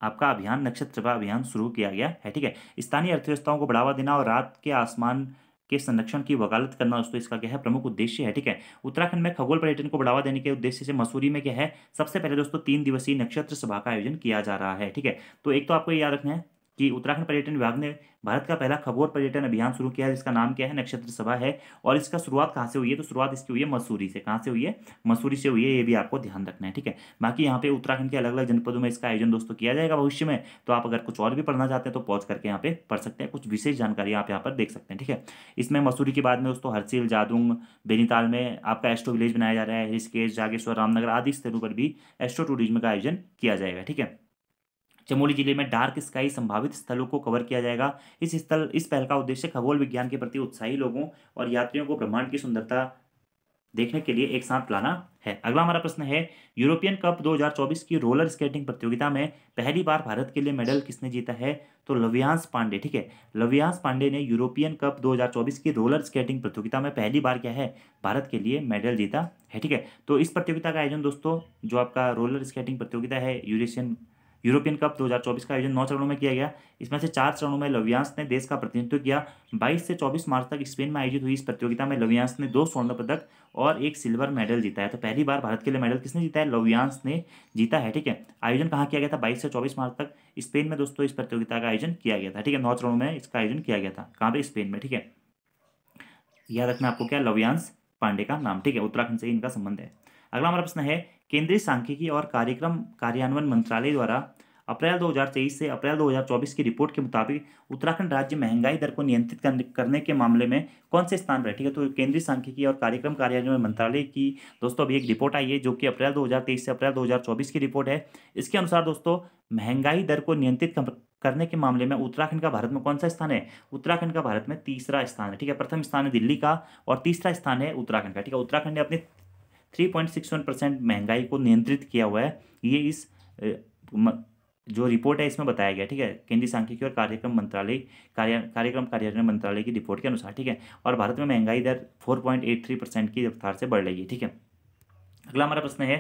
आपका अभियान नक्षत्र सभा अभियान शुरू किया गया है। ठीक है, स्थानीय अर्थव्यवस्थाओं को बढ़ावा देना और रात के आसमान के संरक्षण की वकालत करना दोस्तों इसका क्या है, प्रमुख उद्देश्य है। ठीक है, उत्तराखंड में खगोल पर्यटन को बढ़ावा देने के उद्देश्य से मसूरी में क्या है, सबसे पहले दोस्तों 3 दिवसीय नक्षत्र सभा का आयोजन किया जा रहा है। ठीक है, तो एक तो आपको ये याद रखना है कि उत्तराखंड पर्यटन विभाग ने भारत का पहला खगोल पर्यटन अभियान शुरू किया है, जिसका नाम क्या है, नक्षत्र सभा है। और इसका शुरुआत कहाँ से हुई है, तो शुरुआत इसकी हुई है मसूरी से। कहाँ से हुई है, मसूरी से हुई है, ये भी आपको ध्यान रखना है। ठीक है, बाकी यहाँ पे उत्तराखंड के अलग अलग जनपदों में इसका आयोजन दोस्तों किया जाएगा भविष्य में। तो आप अगर कुछ और भी पढ़ना चाहते हैं तो पहुंच करके यहाँ पे पढ़ सकते हैं, कुछ विशेष जानकारी आप यहाँ पर देख सकते हैं। ठीक है, इसमें मसूरी के बाद में दोस्तों हरसिल, जादूंग, बेनीताल में आपका एस्ट्रो विलेज बनाया जा रहा है। ऋषिकेश, जागेश्वर, रामनगर आदि स्थलों पर भी एस्ट्रो टूरिज्म का आयोजन किया जाएगा। ठीक है, चमोली जिले में डार्क स्काई संभावित स्थलों को कवर किया जाएगा। इस पहल का उद्देश्य खगोल विज्ञान के प्रति उत्साही लोगों और यात्रियों को ब्रह्मांड की सुंदरता देखने के लिए एक साथ लाना है। अगला हमारा प्रश्न है, यूरोपियन कप 2024 की रोलर स्केटिंग प्रतियोगिता में पहली बार भारत के लिए मेडल किसने जीता है, तो लव्यांश पांडे। ठीक है, लव्यांश पांडे ने यूरोपियन कप 2024 की रोलर स्केटिंग प्रतियोगिता में पहली बार क्या है, भारत के लिए मेडल जीता है। ठीक है, तो इस प्रतियोगिता का आयोजन दोस्तों, जो आपका रोलर स्केटिंग प्रतियोगिता है यूरोपियन कप 2024 का आयोजन 9 चरणों में किया गया। इसमें से 4 चरणों में लव्यांश ने देश का प्रतिनिधित्व किया। 22 से 24 मार्च तक स्पेन में आयोजित हुई इस प्रतियोगिता में लव्यांश ने 2 स्वर्ण पदक और 1 सिल्वर मेडल जीता है। तो पहली बार भारत के लिए मेडल किसने जीता है, लव्यांश ने जीता है। ठीक है, आयोजन कहाँ किया गया था, 22 से 24 मार्च तक स्पेन में दोस्तों इस प्रतियोगिता का आयोजन किया गया था। ठीक है, 9 चरणों में इसका आयोजन किया गया था, कहाँ पे, स्पेन में। ठीक है, याद रखना आपको क्या, लव्यांश पांडे का नाम। ठीक है, उत्तराखंड से इनका संबंध है। अगला हमारा प्रश्न है, केंद्रीय सांख्यिकी और कार्यक्रम कार्यान्वयन मंत्रालय द्वारा अप्रैल 2023 से अप्रैल 2024 की रिपोर्ट के मुताबिक उत्तराखंड राज्य महंगाई दर को नियंत्रित करने के मामले में कौन से स्थान पर है। ठीक है, तो केंद्रीय सांख्यिकी और कार्यक्रम कार्यान्वयन मंत्रालय की दोस्तों अभी एक रिपोर्ट आई है, जो कि अप्रैल 2023 से अप्रैल 2024 की रिपोर्ट है। इसके अनुसार दोस्तों महंगाई दर को नियंत्रित करने के मामले में उत्तराखंड का भारत में कौन सा स्थान है, उत्तराखंड का भारत में तीसरा स्थान है। ठीक है, प्रथम स्थान है दिल्ली का और तीसरा स्थान है उत्तराखंड का। ठीक है, उत्तराखंड ने अपने 3.61% महंगाई को नियंत्रित किया हुआ है, ये इस जो रिपोर्ट है इसमें बताया गया। ठीक है, केंद्रीय सांख्यिकी और कार्यक्रम कार्यान्वयन मंत्रालय की रिपोर्ट के अनुसार। ठीक है, और भारत में महंगाई दर 4.83% की रफ्तार से बढ़ रही है। ठीक है, अगला हमारा प्रश्न है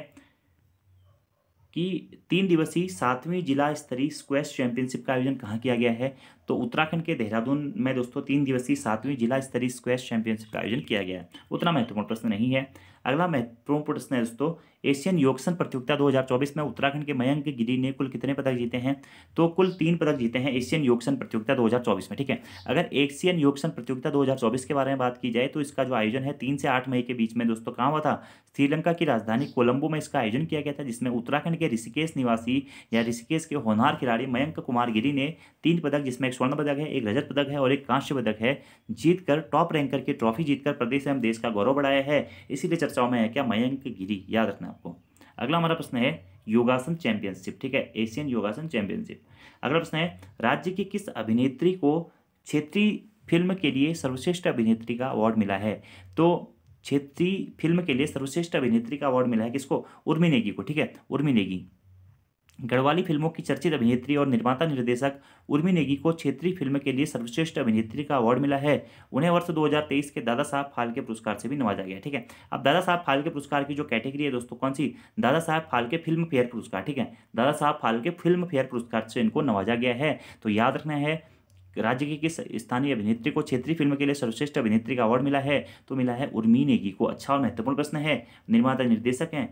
कि 3 दिवसीय 7वीं जिला स्तरीय स्क्वैश चैंपियनशिप का आयोजन कहाँ किया गया है, तो उत्तराखंड के देहरादून में दोस्तों 3 दिवसीय 7वीं जिला स्तरीय स्क्वैश चैंपियनशिप का आयोजन किया गया है। उतना महत्वपूर्ण प्रश्न नहीं है। अगला महत्वपूर्ण प्रश्न है दोस्तों, एशियन योगसन प्रतियोगिता 2024 में उत्तराखंड के मयंक गिरी ने कुल कितने पदक जीते हैं, तो कुल 3 पदक जीते हैं एशियन योगसन प्रतियोगिता 2024 में। ठीक है, अगर एशियन योगसन प्रतियोगिता 2024 के बारे में बात की जाए तो इसका जो आयोजन है 3 से 8 मई के बीच में दोस्तों कहाँ हुआ था, श्रीलंका की राजधानी कोलंबो में इसका आयोजन किया गया था, जिसमें उत्तराखंड के ऋषिकेश निवासी या ऋषिकेश के होनहार खिलाड़ी मयंक कुमार गिरी ने 3 पदक, जिसमें एक स्वर्ण पदक है, एक रजत पदक है और एक कांस्य पदक है, जीतकर टॉप रैंकर की ट्रॉफी जीतकर प्रदेश एवं देश का गौरव बढ़ाया है। इसीलिए चर्चाओं में है क्या, मयंक गिरी, याद रखना आपको। अगला हमारा प्रश्न है योगासन चैंपियनशिप। ठीक है, एशियन योगासन चैंपियनशिप। अगला प्रश्न है, राज्य की किस अभिनेत्री को क्षेत्रीय फिल्म के लिए सर्वश्रेष्ठ अभिनेत्री का अवार्ड मिला है, तो क्षेत्रीय फिल्म के लिए सर्वश्रेष्ठ अभिनेत्री का अवार्ड मिला है किसको, उर्मी नेगी को। ठीक है, उर्मी नेगी गढ़वाली फिल्मों की चर्चित अभिनेत्री और निर्माता निर्देशक उर्मी नेगी को क्षेत्रीय फिल्म के लिए सर्वश्रेष्ठ अभिनेत्री का अवार्ड मिला है। उन्हें वर्ष 2023 के दादा साहब फाल्के पुरस्कार से भी नवाजा गया। ठीक है, अब दादा साहब फाल्के पुरस्कार की जो कैटेगरी है दोस्तों कौन सी, दादा साहब फाल्के फिल्म फेयर पुरस्कार। ठीक है, दादा साहब फाल्के फिल्म फेयर पुरस्कार से इनको नवाजा गया है। तो याद रखना है, राज्य की किस स्थानीय अभिनेत्री को क्षेत्रीय फिल्म के लिए सर्वश्रेष्ठ अभिनेत्री का अवार्ड मिला है, तो मिला है उर्मी नेगी को। अच्छा और महत्वपूर्ण प्रश्न है, निर्माता निर्देशक हैं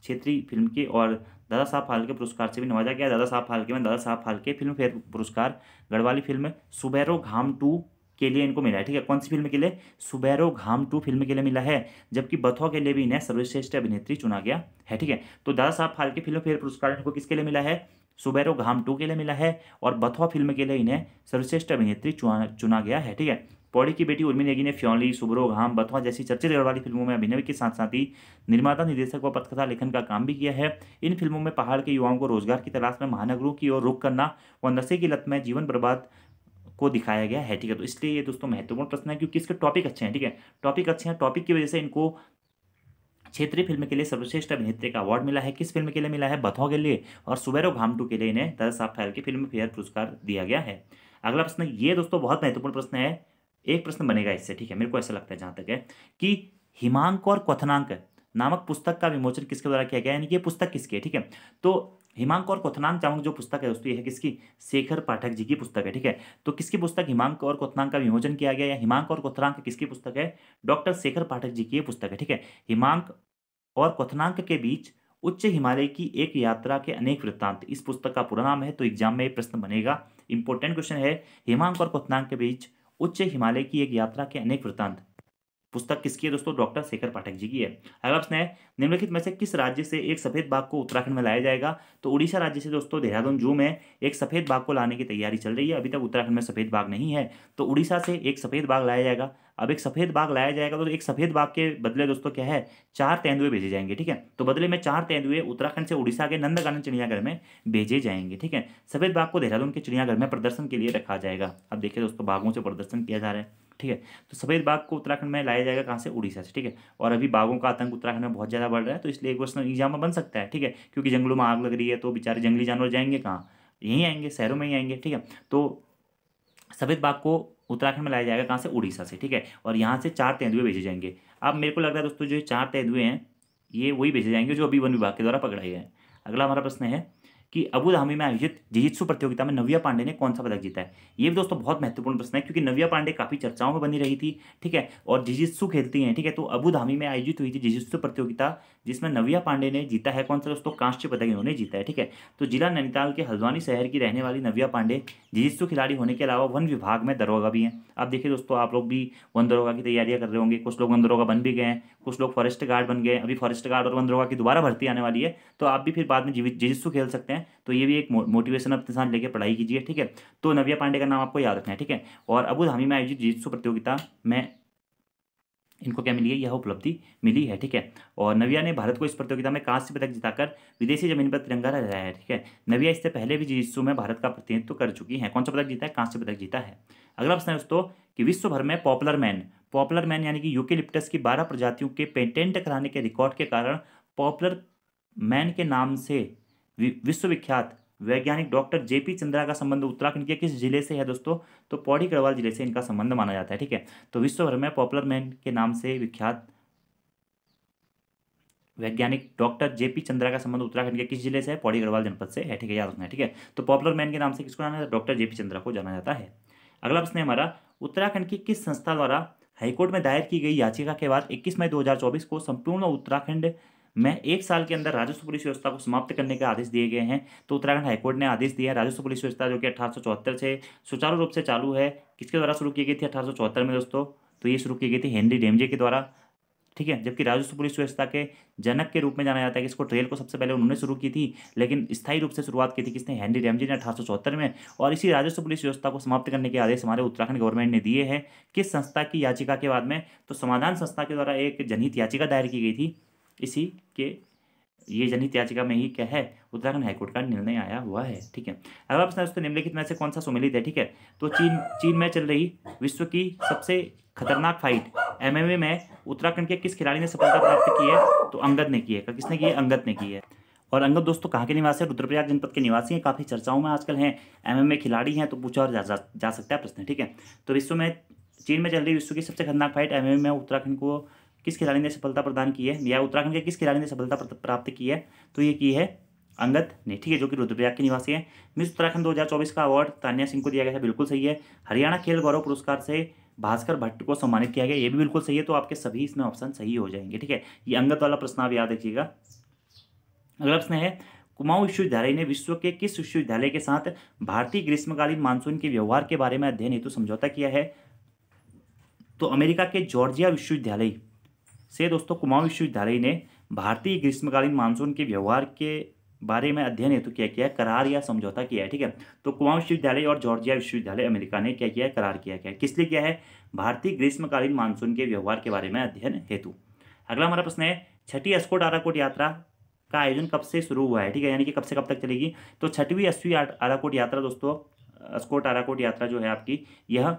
क्षेत्रीय फिल्म के और दादा साहब फाल्के पुरस्कार से भी नवाजा गया। दादा साहब फाल्के में दादा साहब फाल्के फिल्म फेयर पुरस्कार गढ़वाली फिल्म सुबेरो घाम 2 के लिए इनको मिला है। ठीक है, कौन सी फिल्म के लिए, सुबेरो घाम 2 फिल्म के लिए मिला है, जबकि बथुआ के लिए भी इन्हें सर्वश्रेष्ठ अभिनेत्री चुना गया है। ठीक है, तो दादा साहब फाल्के फिल्म फेयर पुरस्कार इनको किसके लिए मिला है, सुबेरो घाम 2 के लिए मिला है, और बथुआ फिल्म के लिए इन्हें सर्वश्रेष्ठ अभिनेत्री चुना गया है। ठीक है, पौड़ी की बेटी उर्मी नेगी ने फ्योली, सुबरो घाम, बथुआ जैसी चर्चित गढ़वाली फिल्मों में अभिनय के साथ साथ ही निर्माता निर्देशक व पटकथा लेखन का काम भी किया है। इन फिल्मों में पहाड़ के युवाओं को रोजगार की तलाश में महानगरों की ओर रुख करना व नशे की लत में जीवन बर्बाद को दिखाया गया है। ठीक है, तो इसलिए ये दोस्तों महत्वपूर्ण प्रश्न है, क्योंकि इसके टॉपिक अच्छे हैं। ठीक है, टॉपिक अच्छे हैं, टॉपिक की वजह से इनको क्षेत्रीय फिल्म के लिए सर्वश्रेष्ठ अभिनेत्री का अवार्ड मिला है। किस फिल्म के लिए मिला है, बथुआ के लिए, और सुबेरो घाम 2 के लिए इन्हें दादा साहब फाल्के फिल्म फेयर पुरस्कार दिया गया है। अगला प्रश्न, ये दोस्तों बहुत महत्वपूर्ण प्रश्न है, एक प्रश्न बनेगा इससे। ठीक है, मेरे को ऐसा लगता है जहां तक है कि हिमांक और क्वथनांक नामक पुस्तक का विमोचन किसके द्वारा किया गया, यानी कि ये पुस्तक किसकी है। ठीक है, तो हिमांक और क्वथनांक चावंक जो पुस्तक है दोस्तों, ये है किसकी? शेखर पाठक जी की पुस्तक है। ठीक है, तो किसकी पुस्तक हिमांक और क्वथनांक का विमोचन किया गया, या हिमांक और क्वथनांक किसकी पुस्तक है? डॉक्टर शेखर पाठक जी की ये पुस्तक है। ठीक है, हिमांक और क्वथनांक के बीच उच्च हिमालय की एक यात्रा के अनेक वृत्तांत, इस पुस्तक का पूरा नाम है। तो एग्जाम में ये प्रश्न बनेगा, इंपॉर्टेंट क्वेश्चन है। हिमांक और क्वथनांक के बीच उच्च हिमालय की एक यात्रा के अनेक वृत्तांत पुस्तक किसकी है दोस्तों? डॉक्टर शेखर पाठक जी की है। अगला प्रश्न है, निम्नलिखित में से किस राज्य से एक सफेद बाघ को उत्तराखंड में लाया जाएगा? तो उड़ीसा राज्य से दोस्तों देहरादून जू में एक सफेद बाघ को लाने की तैयारी चल रही है। अभी तक उत्तराखंड में सफेद बाघ नहीं है, तो उड़ीसा से एक सफेद बाघ लाया जाएगा। अब एक सफेद बाघ लाया जाएगा तो एक सफेद बाघ के बदले दोस्तों क्या है? 4 तेंदुए भेजे जाएंगे। ठीक है, तो बदले में 4 तेंदुए उत्तराखंड से उड़ीसा के नंदगानन चिड़ियाघर में भेजे जाएंगे। ठीक है, सफेद बाघ को देहरादून के चिड़ियाघर में प्रदर्शन के लिए रखा जाएगा। अब देखिए दोस्तों, बाघों से प्रदर्शन किया जा रहा है। ठीक है, तो सफेद बाघ को उत्तराखंड में लाया जाएगा, कहाँ से? उड़ीसा से। ठीक है, और अभी बाघों का आतंक उत्तराखंड में बहुत ज़्यादा बढ़ रहा है, तो इसलिए एक क्वेश्चन एग्जाम में बन सकता है। ठीक है, क्योंकि जंगलों में आग लग रही है, तो बेचारे जंगली जानवर जाएंगे कहाँ? यहीं आएंगे, शहरों में ही आएंगे। ठीक है, तो सफेद बाघ को उत्तराखंड में लाया जाएगा, कहाँ से? उड़ीसा से। ठीक है, और यहाँ से 4 तेंदुए भेजे जाएंगे। अब मेरे को लग रहा है दोस्तों, जो ये 4 तेंदुए हैं, ये वही भेजे जाएंगे जो अभी वन विभाग के द्वारा पकड़ाए गए हैं। अगला हमारा प्रश्न है कि अबू धाबी में आयोजित जिजित्सु प्रतियोगिता में नव्या पांडे ने कौन सा पदक जीता है? ये भी दोस्तों बहुत महत्वपूर्ण प्रश्न है, क्योंकि नव्या पांडे काफी चर्चाओं में बनी रही थी। ठीक है, और जिजित्सु खेलती हैं। ठीक है, तो अबू धाबी में आयोजित हुई थी जिजित्सु प्रतियोगिता, जिसमें नव्या पांडे ने जीता है कौन सा दोस्तों? कांस्य पदक इन्होंने जीता है। ठीक है, तो जिला नैनीताल के हल्द्वानी शहर की रहने वाली नव्या पांडे जिजित्सु खिलाड़ी होने के अलावा वन विभाग में दरोगा भी हैं। अब देखिए दोस्तों, आप लोग भी वन दरोगा की तैयारियां कर रहे होंगे, कुछ लोग वन दरोगा बन भी गए हैं, कुछ लोग फॉरेस्ट गार्ड बन गए। अभी फॉरेस्ट गार्ड और वन दरोगा की दोबारा भर्ती आने वाली है, तो आप भी फिर बाद में जिजित्सु खेल सकते हैं। तो ये भी एक मोटिवेशन अपने साथ लेके पढ़ाई कीजिए। ठीक है, तो नव्या पांडे का नाम आपको याद रखना है। ठीक है, और अबू धाबी में आयोजित जिजित्सु प्रतियोगिता में इनको क्या मिली है? यह उपलब्धि मिली है। ठीक है, और नव्या ने भारत को इस प्रतियोगिता में कांस्य पदक जिताकर विदेशी जमीन पर तिरंगा लहराया है। ठीक है, नव्या इससे पहले भी जिजित्सु में भारत का प्रतिनिधित्व कर चुकी हैं। कौन सा पदक जीता है? कांस्य पदक जीता है। अगला प्रश्न है दोस्तों कि विश्व भर में पॉपुलर मैन यानी कि यूकेलिप्टस की 12 प्रजातियों के पेटेंट कराने के रिकॉर्ड के कारण पॉपुलर मैन के नाम से विश्वविख्यात वैज्ञानिक डॉक्टर जेपी चंद्रा का संबंध उत्तराखंड के किस जिले से है दोस्तों? तो पौड़ी गढ़वाल जिले से इनका संबंध माना जाता है। ठीक है, तो विश्व भर में पॉपुलर मैन के नाम से विख्यात वैज्ञानिक डॉक्टर जेपी चंद्रा का संबंध उत्तराखंड के किस जिले से है? पौड़ी गढ़वाल जनपद से है। ठीक है, याद रखना है। ठीक है, तो पॉपुलर मैन के नाम से किसको जाना जाता है? डॉक्टर जेपी चंद्रा को जाना जाता है। अगला प्रश्न है हमारा, उत्तराखंड की किस संस्था द्वारा हाईकोर्ट में दायर की गई याचिका के बाद 21 मई 2024 को संपूर्ण उत्तराखंड में 1 साल के अंदर राजस्व पुलिस व्यवस्था को समाप्त करने के आदेश दिए गए हैं? तो उत्तराखंड हाईकोर्ट ने आदेश दिया है राजस्व पुलिस व्यवस्था, जो कि 1874 से सुचारू रूप से चालू है। किसके द्वारा शुरू की गई थी 1874 में दोस्तों? तो ये शुरू की गई थी हेनरी डेमजे के द्वारा। ठीक है, जबकि राजस्व पुलिस व्यवस्था के जनक के रूप में जाना जाता है किसको? ट्रेल को सबसे पहले उन्होंने शुरू की थी, लेकिन स्थायी रूप से शुरुआत की थी किसने? हेनरी डेमजे ने 1874 में। और इसी राजस्व पुलिस व्यवस्था को समाप्त करने के आदेश हमारे उत्तराखंड गवर्नमेंट ने दिए हैं किस संस्था की याचिका के बाद में? तो समाधान संस्था के द्वारा एक जनहित याचिका दायर की गई थी। इसी के ये जनहित याचिका में ही क्या है? उत्तराखंड हाईकोर्ट का निर्णय आया हुआ है। ठीक है, अगला प्रश्न दोस्तों, निम्नलिखित में से कौन सा सुमेलित है? ठीक है, तो चीन में चल रही विश्व की सबसे खतरनाक फाइट MMA में उत्तराखंड के किस खिलाड़ी ने सफलता प्राप्त की है? तो अंगद ने की है। किसने की है? अंगद ने की है। और अंगद दोस्तों कहाँ के निवासी है? रुद्रप्रयाग जनपद के निवासी हैं, काफी चर्चाओं में आजकल हैं, MMA खिलाड़ी हैं, तो पूछा और जा सकता है प्रश्न। ठीक है, तो चीन में चल रही विश्व की सबसे खतरनाक फाइट MMA में उत्तराखंड को किस खिलाड़ी ने सफलता प्रदान की है, या उत्तराखंड के किस खिलाड़ी ने सफलता प्राप्त की है? तो ये की है अंगद ने। ठीक है, जो कि रुद्रप्रयाग के निवासी हैं। मिस उत्तराखंड 2024 का अवार्ड तान्या सिंह को दिया गया था, बिल्कुल सही है। हरियाणा खेल गौरव पुरस्कार से भास्कर भट्ट को सम्मानित किया गया, ये भी बिल्कुल सही है। तो आपके सभी इसमें ऑप्शन सही हो जाएंगे। ठीक है, ये अंगद वाला प्रश्न आप याद रखिएगा। अगला प्रश्न है, कुमाऊं विश्वविद्यालय ने विश्व के किस विश्वविद्यालय के साथ भारतीय ग्रीष्मकालीन मानसून के व्यवहार के बारे में अध्ययन हेतु समझौता किया है? तो अमेरिका के जॉर्जिया विश्वविद्यालय से दोस्तों कुमाऊं विश्वविद्यालय ने भारतीय ग्रीष्मकालीन मानसून के व्यवहार के बारे में अध्ययन हेतु क्या किया है? करार या समझौता किया है। ठीक है, तो कुमाऊं विश्वविद्यालय और जॉर्जिया विश्वविद्यालय अमेरिका ने क्या किया है? करार किया है। किस लिए किया है? भारतीय ग्रीष्मकालीन मानसून के व्यवहार के बारे में अध्ययन हेतु। अगला हमारा प्रश्न है, छठी अस्कोट आराकोट यात्रा का आयोजन कब से शुरू हुआ है? ठीक है, यानी कि कब से कब तक चलेगी? तो छठवीं 80वीं आराकोट यात्रा दोस्तों, अस्कोट आराकोट यात्रा जो है आपकी, यह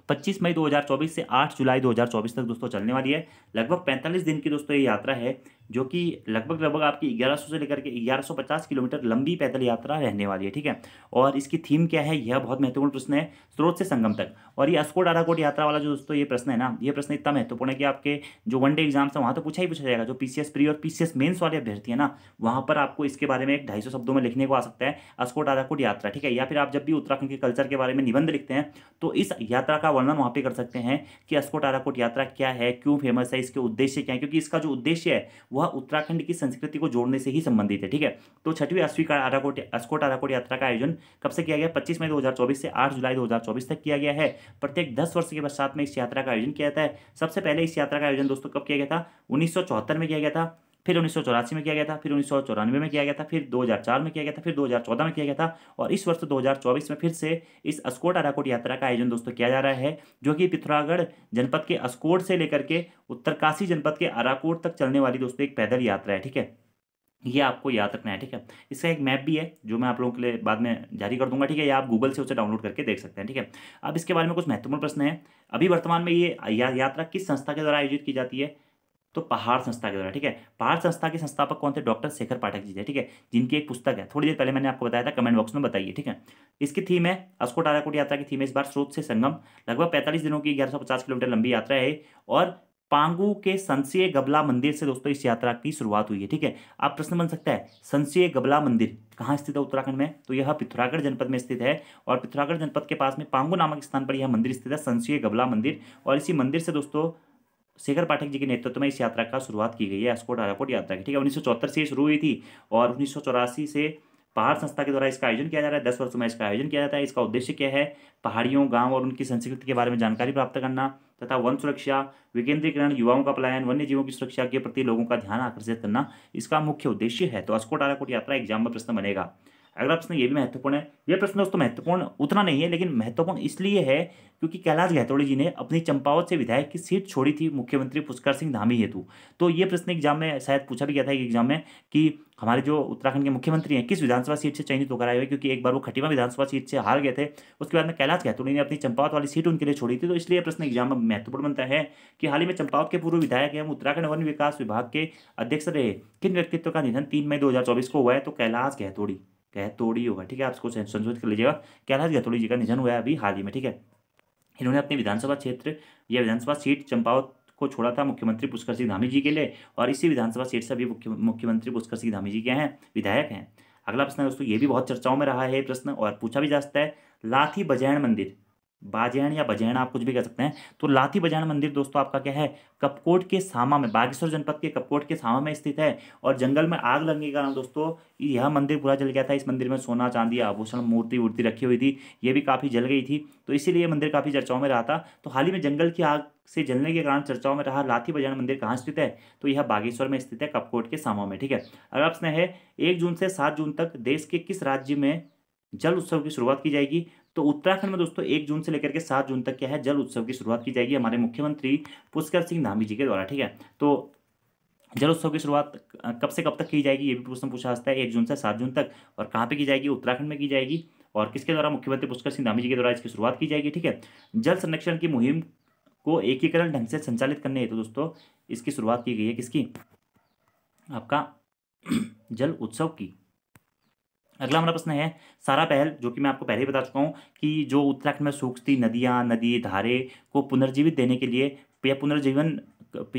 25 मई 2024 से 8 जुलाई 2024 तक दोस्तों चलने वाली है। लगभग 45 दिन की दोस्तों ये यात्रा है। जो कि लगभग लगभग आपकी 1100 से लेकर के 1150 किलोमीटर लंबी पैदल यात्रा रहने वाली है, ठीक है। और इसकी थीम क्या है, यह बहुत महत्वपूर्ण प्रश्न है, स्रोत से संगम तक। और ये अस्कोट आराकोट यात्रा वाला जो दोस्तों ये प्रश्न है ना, ये प्रश्न इतना महत्वपूर्ण है कि आपके जो वनडे एग्जाम्स है वहाँ तो पूछा ही पूछा जाएगा। जो पीसीएस प्री और पीसीएस मेंस वाले अभ्यर्थी है ना, वहाँ पर आपको इसके बारे में एक 250 शब्दों में लिखने को आ सकता है अस्कोट आराकोट यात्रा, ठीक है। या फिर आप जब भी उत्तराखंड के कल्चर के बारे में निबंध लिखते हैं तो इस यात्रा का वर्णन वहाँ पे कर सकते हैं कि अस्कोट आराकोट यात्रा क्या है, क्यों फेमस है, इसके उद्देश्य क्या है, क्योंकि इसका जो उद्देश्य है वह उत्तराखंड की संस्कृति को जोड़ने से ही संबंधित है, ठीक है। तो 6वीं अस्कोट आराकोट यात्रा का आयोजन कब से किया गया, 25 मई 2024 से 8 जुलाई 2024 तक किया गया है। प्रत्येक 10 वर्ष के पश्चात में इस यात्रा का आयोजन किया जाता है। सबसे पहले इस यात्रा का आयोजन दोस्तों कब किया गया था, 1974 में किया गया था, फिर 1984 में किया गया था, फिर 1994 में किया गया था, फिर 2004 में किया गया था, फिर 2014 में किया गया था, और इस वर्ष 2024 में फिर से इस अस्कोट आराकोट यात्रा का आयोजन दोस्तों किया जा रहा है, जो कि पिथौरागढ़ जनपद के अस्कोट से लेकर के उत्तरकाशी जनपद के आराकोट तक चलने वाली दोस्तों एक पैदल यात्रा है, ठीक है। ये आपको याद रखना है, ठीक है। इसका एक मैप भी है जो मैं आप लोगों के लिए बाद में जारी कर दूंगा, ठीक है, या आप गूगल से उसे डाउनलोड करके देख सकते हैं, ठीक है। अब इसके बारे में कुछ महत्वपूर्ण प्रश्न है। अभी वर्तमान में ये यात्रा किस संस्था के द्वारा आयोजित की जाती है, तो पहाड़ संस्था के द्वारा, ठीक है। पहाड़ संस्था के संस्थापक कौन थे, डॉक्टर शेखर पाठक जी थे, ठीक है, जिनकी एक पुस्तक है, थोड़ी देर पहले मैंने आपको बताया था, कमेंट बॉक्स में बताइए, ठीक है। इसकी थीम है अस्कोट आराकोट यात्रा की थीम है इस बार स्रोत से संगम। लगभग 45 दिनों की 1150 किलोमीटर लंबी यात्रा है और पांगू के संशय गबला मंदिर से दोस्तों इस यात्रा की शुरुआत हुई है, ठीक है। आप प्रश्न बन सकता है संशय गबला मंदिर कहाँ स्थित है उत्तराखंड में, तो यह पिथौरागढ़ जनपद में स्थित है और पिथौरागढ़ जनपद के पास में पांगू नामक स्थान पर यह मंदिर स्थित है, संशय गबला मंदिर। और इसी मंदिर से दोस्तों शेखर पाठक जी के नेतृत्व में इस यात्रा का शुरुआत की गई है अस्कोट आराकोट यात्रा की, ठीक है। 1974 से शुरू हुई थी और 1984 से पहाड़ संस्था के द्वारा इसका आयोजन किया जा रहा है। 10 वर्षों में इसका आयोजन किया जाता है। इसका उद्देश्य क्या है, पहाड़ियों, गांव और उनकी संस्कृति के बारे में जानकारी प्राप्त करना तथा वन सुरक्षा, विकेंद्रीकरण, युवाओं का पलायन, वन्य जीवों की सुरक्षा के प्रति लोगों का ध्यान आकर्षित करना इसका मुख्य उद्देश्य है। तो अस्कोट आराकोट यात्रा एग्जाम में प्रश्न बनेगा। अगला प्रश्न ये भी महत्वपूर्ण है। यह प्रश्न दोस्तों महत्वपूर्ण उतना नहीं है, लेकिन महत्वपूर्ण इसलिए है क्योंकि कैलाश गहतोड़ी जी ने अपनी चंपावत से विधायक की सीट छोड़ी थी मुख्यमंत्री पुष्कर सिंह धामी हेतु। तो ये प्रश्न एग्जाम में शायद पूछा भी गया था एग्जाम में कि हमारे जो उत्तराखंड के मुख्यमंत्री हैं किस विधानसभा सीट से चयनित होकर आए हुए, क्योंकि एक बार वो खटीमा विधानसभा सीट से हार गए थे। उसके बाद में कैलाश गहतोड़ी ने अपनी चंपावत वाली सीट उनके लिए छोड़ी थी। तो इसलिए प्रश्न एग्जाम में महत्वपूर्ण बनता है कि हाल ही में चंपावत के पूर्व विधायक एवं उत्तराखंड वन विकास विभाग के अध्यक्ष रहे किन व्यक्तित्व का निधन 3 मई 2024 को हुआ है, तो कैलाश गहतोड़ी होगा, ठीक है। आप इसको संशोधित कर लीजिएगा, कैलाश गहतोड़ी जी का निधन हुआ है अभी हाल ही में, ठीक है। इन्होंने अपने विधानसभा क्षेत्र या विधानसभा सीट चंपावत को छोड़ा था मुख्यमंत्री पुष्कर सिंह धामी जी के लिए, और इसी विधानसभा सीट से अभी मुख्यमंत्री पुष्कर सिंह धामी जी के हैं विधायक हैं। अगला प्रश्न है दोस्तों, ये भी बहुत चर्चाओं में रहा है प्रश्न और पूछा भी जा सकता है। लाठी बजैण मंदिर, बाजैण या बजैण आप कुछ भी कह सकते हैं। तो लाठी बजैण मंदिर दोस्तों आपका क्या है, कपकोट के सामा में, बागेश्वर जनपद के कपकोट के सामा में स्थित है। और जंगल में आग लगने के कारण दोस्तों यह मंदिर पूरा जल गया था। इस मंदिर में सोना चांदी आभूषण मूर्ति रखी हुई थी, ये भी काफ़ी जल गई थी। तो इसीलिए ये मंदिर काफ़ी चर्चाओं में रहा था। तो हाल ही में जंगल की आग से जलने के कारण चर्चाओं में रहा लाठी बजैण मंदिर कहाँ स्थित है, तो यह बागेश्वर में स्थित है, कपकोट के सामा में, ठीक है। अगला प्रश्न है 1 जून से 7 जून तक देश के किस राज्य में जल उत्सव की शुरुआत की जाएगी, तो उत्तराखंड में दोस्तों 1 जून से लेकर के 7 जून तक क्या है, जल उत्सव की शुरुआत की जाएगी हमारे मुख्यमंत्री पुष्कर सिंह धामी जी के द्वारा, ठीक है। तो जल उत्सव की शुरुआत कब से कब तक की जाएगी, ये भी प्रश्न पूछा जाता है। 1 जून से 7 जून तक, और कहाँ पे की जाएगी, उत्तराखंड में की जाएगी, और किसके द्वारा, मुख्यमंत्री पुष्कर सिंह धामी जी के द्वारा इसकी शुरुआत की जाएगी, ठीक है। जल संरक्षण की मुहिम को एकीकरण ढंग से संचालित करने हेतु दोस्तों इसकी शुरुआत की गई है, किसकी, आपका जल उत्सव की। अगला हमारा प्रश्न है सारा पहल, जो कि मैं आपको पहले ही बता चुका हूँ कि जो उत्तराखंड में सूखती नदियाँ, नदी, धारे को पुनर्जीवित देने के लिए या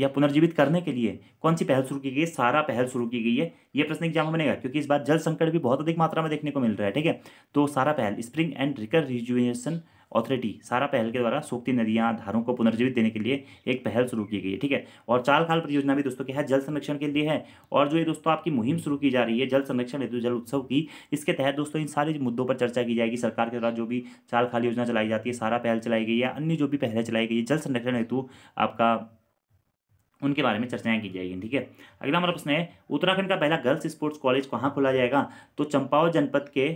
पुनर्जीवित करने के लिए कौन सी पहल शुरू की गई है, सारा पहल शुरू की गई है। ये प्रश्न एग्जाम में बनेगा क्योंकि इस बार जल संकट भी बहुत अधिक मात्रा में देखने को मिल रहा है, ठीक है। तो सारा पहल, स्प्रिंग एंड रिकर रिजुवेशन अथॉरिटी, सारा पहल के द्वारा सूखती नदियां, धारों को पुनर्जीवित देने के लिए एक पहल शुरू की गई है, ठीक है। और चाल खाल परियोजना भी दोस्तों क्या है, जल संरक्षण के लिए है। और जो ये दोस्तों आपकी मुहिम शुरू की जा रही है जल संरक्षण हेतु जल उत्सव की, इसके तहत दोस्तों इन सारे मुद्दों पर चर्चा की जाएगी। सरकार के द्वारा जो भी चाल खाल योजना चलाई जाती है, सारा पहल चलाई गई है, अन्य जो भी पहलें चलाई गई है जल संरक्षण हेतु आपका, उनके बारे में चर्चाएं की जाएगी, ठीक है। अगला हमारा प्रश्न है उत्तराखंड का पहला गर्ल्स स्पोर्ट्स कॉलेज कहाँ खोला जाएगा, तो चंपावत जनपद के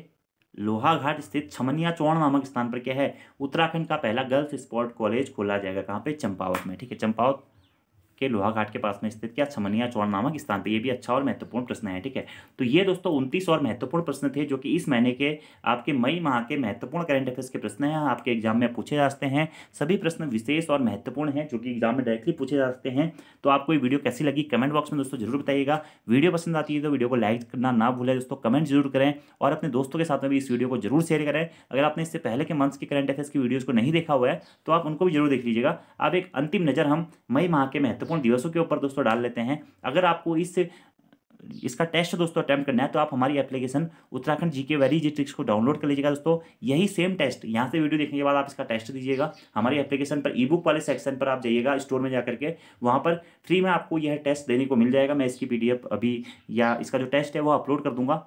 लोहाघाट स्थित छमनिया चौड़ नामक स्थान पर क्या है, उत्तराखंड का पहला गर्ल्स स्पोर्ट कॉलेज खोला जाएगा, कहाँ पे, चंपावत में, ठीक है। चंपावत के लोहाघाट के पास में स्थित क्या छमनिया चौड़ नामक स्थान पर। ये भी अच्छा और महत्वपूर्ण प्रश्न है। ठीक है, तो ये दोस्तों 29 और महत्वपूर्ण प्रश्न थे जो कि इस महीने के आपके मई माह के महत्वपूर्ण करंट अफेयर्स के प्रश्न हैं, आपके एग्जाम में पूछे जा सकते हैं। सभी प्रश्न विशेष और महत्वपूर्ण हैं जो कि एग्जाम में डायरेक्टली पूछे जा सकते हैं। तो आपको ये वीडियो कैसी लगी कमेंट बॉक्स में दोस्तों जरूर बताइएगा। वीडियो पसंद आती है तो वीडियो को लाइक करना ना भूलें दोस्तों, कमेंट जरूर करें और अपने दोस्तों के साथ में भी इस वीडियो को जरूर शेयर करें। अगर आपने इससे पहले के मंथ्स की करंट अफेयर्स की वीडियोस को नहीं देखा हुआ है तो आप उनको भी जरूर देख लीजिएगा। अब एक अंतिम नज़र हम मई माह के महत्वपूर्ण दिवसों के ऊपर दोस्तों डाल लेते हैं। अगर आपको इसका टेस्ट दोस्तों अटेम्प्ट करना है तो आप हमारी application Uttarakhand GK very easy tricks को डाउनलोड कर लीजिएगा दोस्तों। यही सेम टेस्ट यहाँ से वीडियो देखने के बाद आप इसका टेस्ट दीजिएगा। हमारी एप्लीकेशन पर ई बुक वाले सेक्शन पर आप जाइएगा, स्टोर में जाकर के वहाँ पर फ्री में आपको यह टेस्ट देने को मिल जाएगा। मैं इसकी PDF अभी या इसका जो टेस्ट है वो अपलोड कर दूंगा,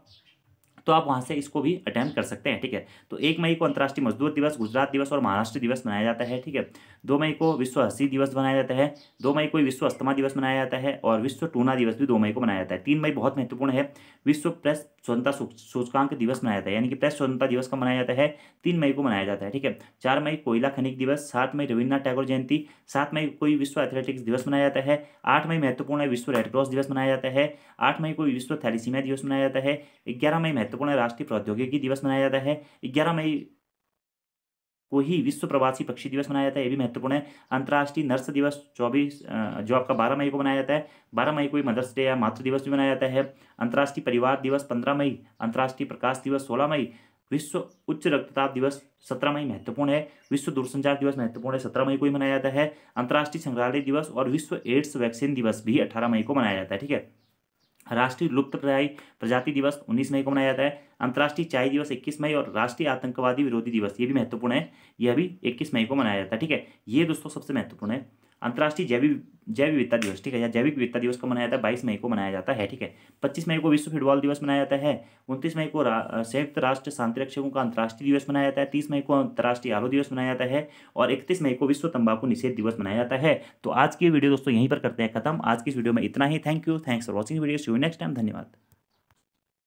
तो आप वहाँ से इसको भी अटेम्प्ट कर सकते हैं। ठीक है, तो 1 मई को अंतर्राष्ट्रीय मजदूर दिवस, गुजरात दिवस और महाराष्ट्र दिवस मनाया जाता है। ठीक है, 2 मई को विश्व हंसी दिवस मनाया जाता है, 2 मई को विश्व अस्थमा दिवस मनाया जाता है और विश्व टूना दिवस भी 2 मई को मनाया जाता है। 3 मई बहुत महत्वपूर्ण है, विश्व प्रेस स्वतंत्रता सूचकांक दिवस मनाया जाता है, यानी कि प्रेस स्वतंत्रता दिवस का मनाया जाता है 3 मई को मनाया जाता है। ठीक है, 4 मई कोयला खनिक दिवस, 7 मई रविन्द्रनाथ टैगोर जयंती, 7 मई को विश्व एथलेटिक्स दिवस मनाया जाता है, 8 मई महत्वपूर्ण है विश्व रेड क्रॉस दिवस मनाया जाता है, 8 मई को विश्व थैलीसीमिया दिवस मनाया जाता है, 11 मई महत्वपूर्ण है राष्ट्रीय प्रौद्योगिकी दिवस मनाया जाता है, 11 मई को ही विश्व प्रवासी पक्षी दिवस मनाया जाता है, ये भी महत्वपूर्ण है। अंतर्राष्ट्रीय नर्स दिवस 24 जो आपका 12 मई को मनाया जाता है, 12 मई को ही मदर्स डे या मातृ दिवस भी मनाया जाता है। अंतर्राष्ट्रीय परिवार दिवस 15 मई, अंतर्राष्ट्रीय प्रकाश दिवस 16 मई, विश्व उच्च रक्तचाप दिवस 17 मई महत्वपूर्ण है, विश्व दूरसंचार दिवस महत्वपूर्ण है 17 मई को ही मनाया जाता है। अंतर्राष्ट्रीय संग्रहालय दिवस और विश्व एड्स वैक्सीन दिवस भी 18 मई को मनाया जाता है। ठीक है, राष्ट्रीय लुप्तप्राय प्रजाति दिवस 19 मई को मनाया जाता है, अंतर्राष्ट्रीय चाय दिवस 21 मई और राष्ट्रीय आतंकवादी विरोधी दिवस ये भी महत्वपूर्ण है, यह भी 21 मई को मनाया जाता है। ठीक है, ये दोस्तों सबसे महत्वपूर्ण है। अंतर्राष्ट्रीय जैव विविधता दिवस, ठीक है, या जैविक विविधता दिवस को मनाया जाता है 22 मई को मनाया जाता है। ठीक है, 25 मई को विश्व फुटबॉल दिवस मनाया जाता है, 29 मई को संयुक्त राष्ट्र शांति रक्षकों का अंतर्राष्ट्रीय दिवस मनाया जाता है, 30 मई को अंतर्राष्ट्रीय आलू दिवस मनाया जाता है और 31 मई को विश्व तंबाकू निषेध दिवस मनाया जाता है। तो आज की वीडियो दोस्तों यहीं पर करते हैं खत्म। आज की इस वीडियो में इतना ही। Thank you, thanks for watching video, see you next time, धन्यवाद।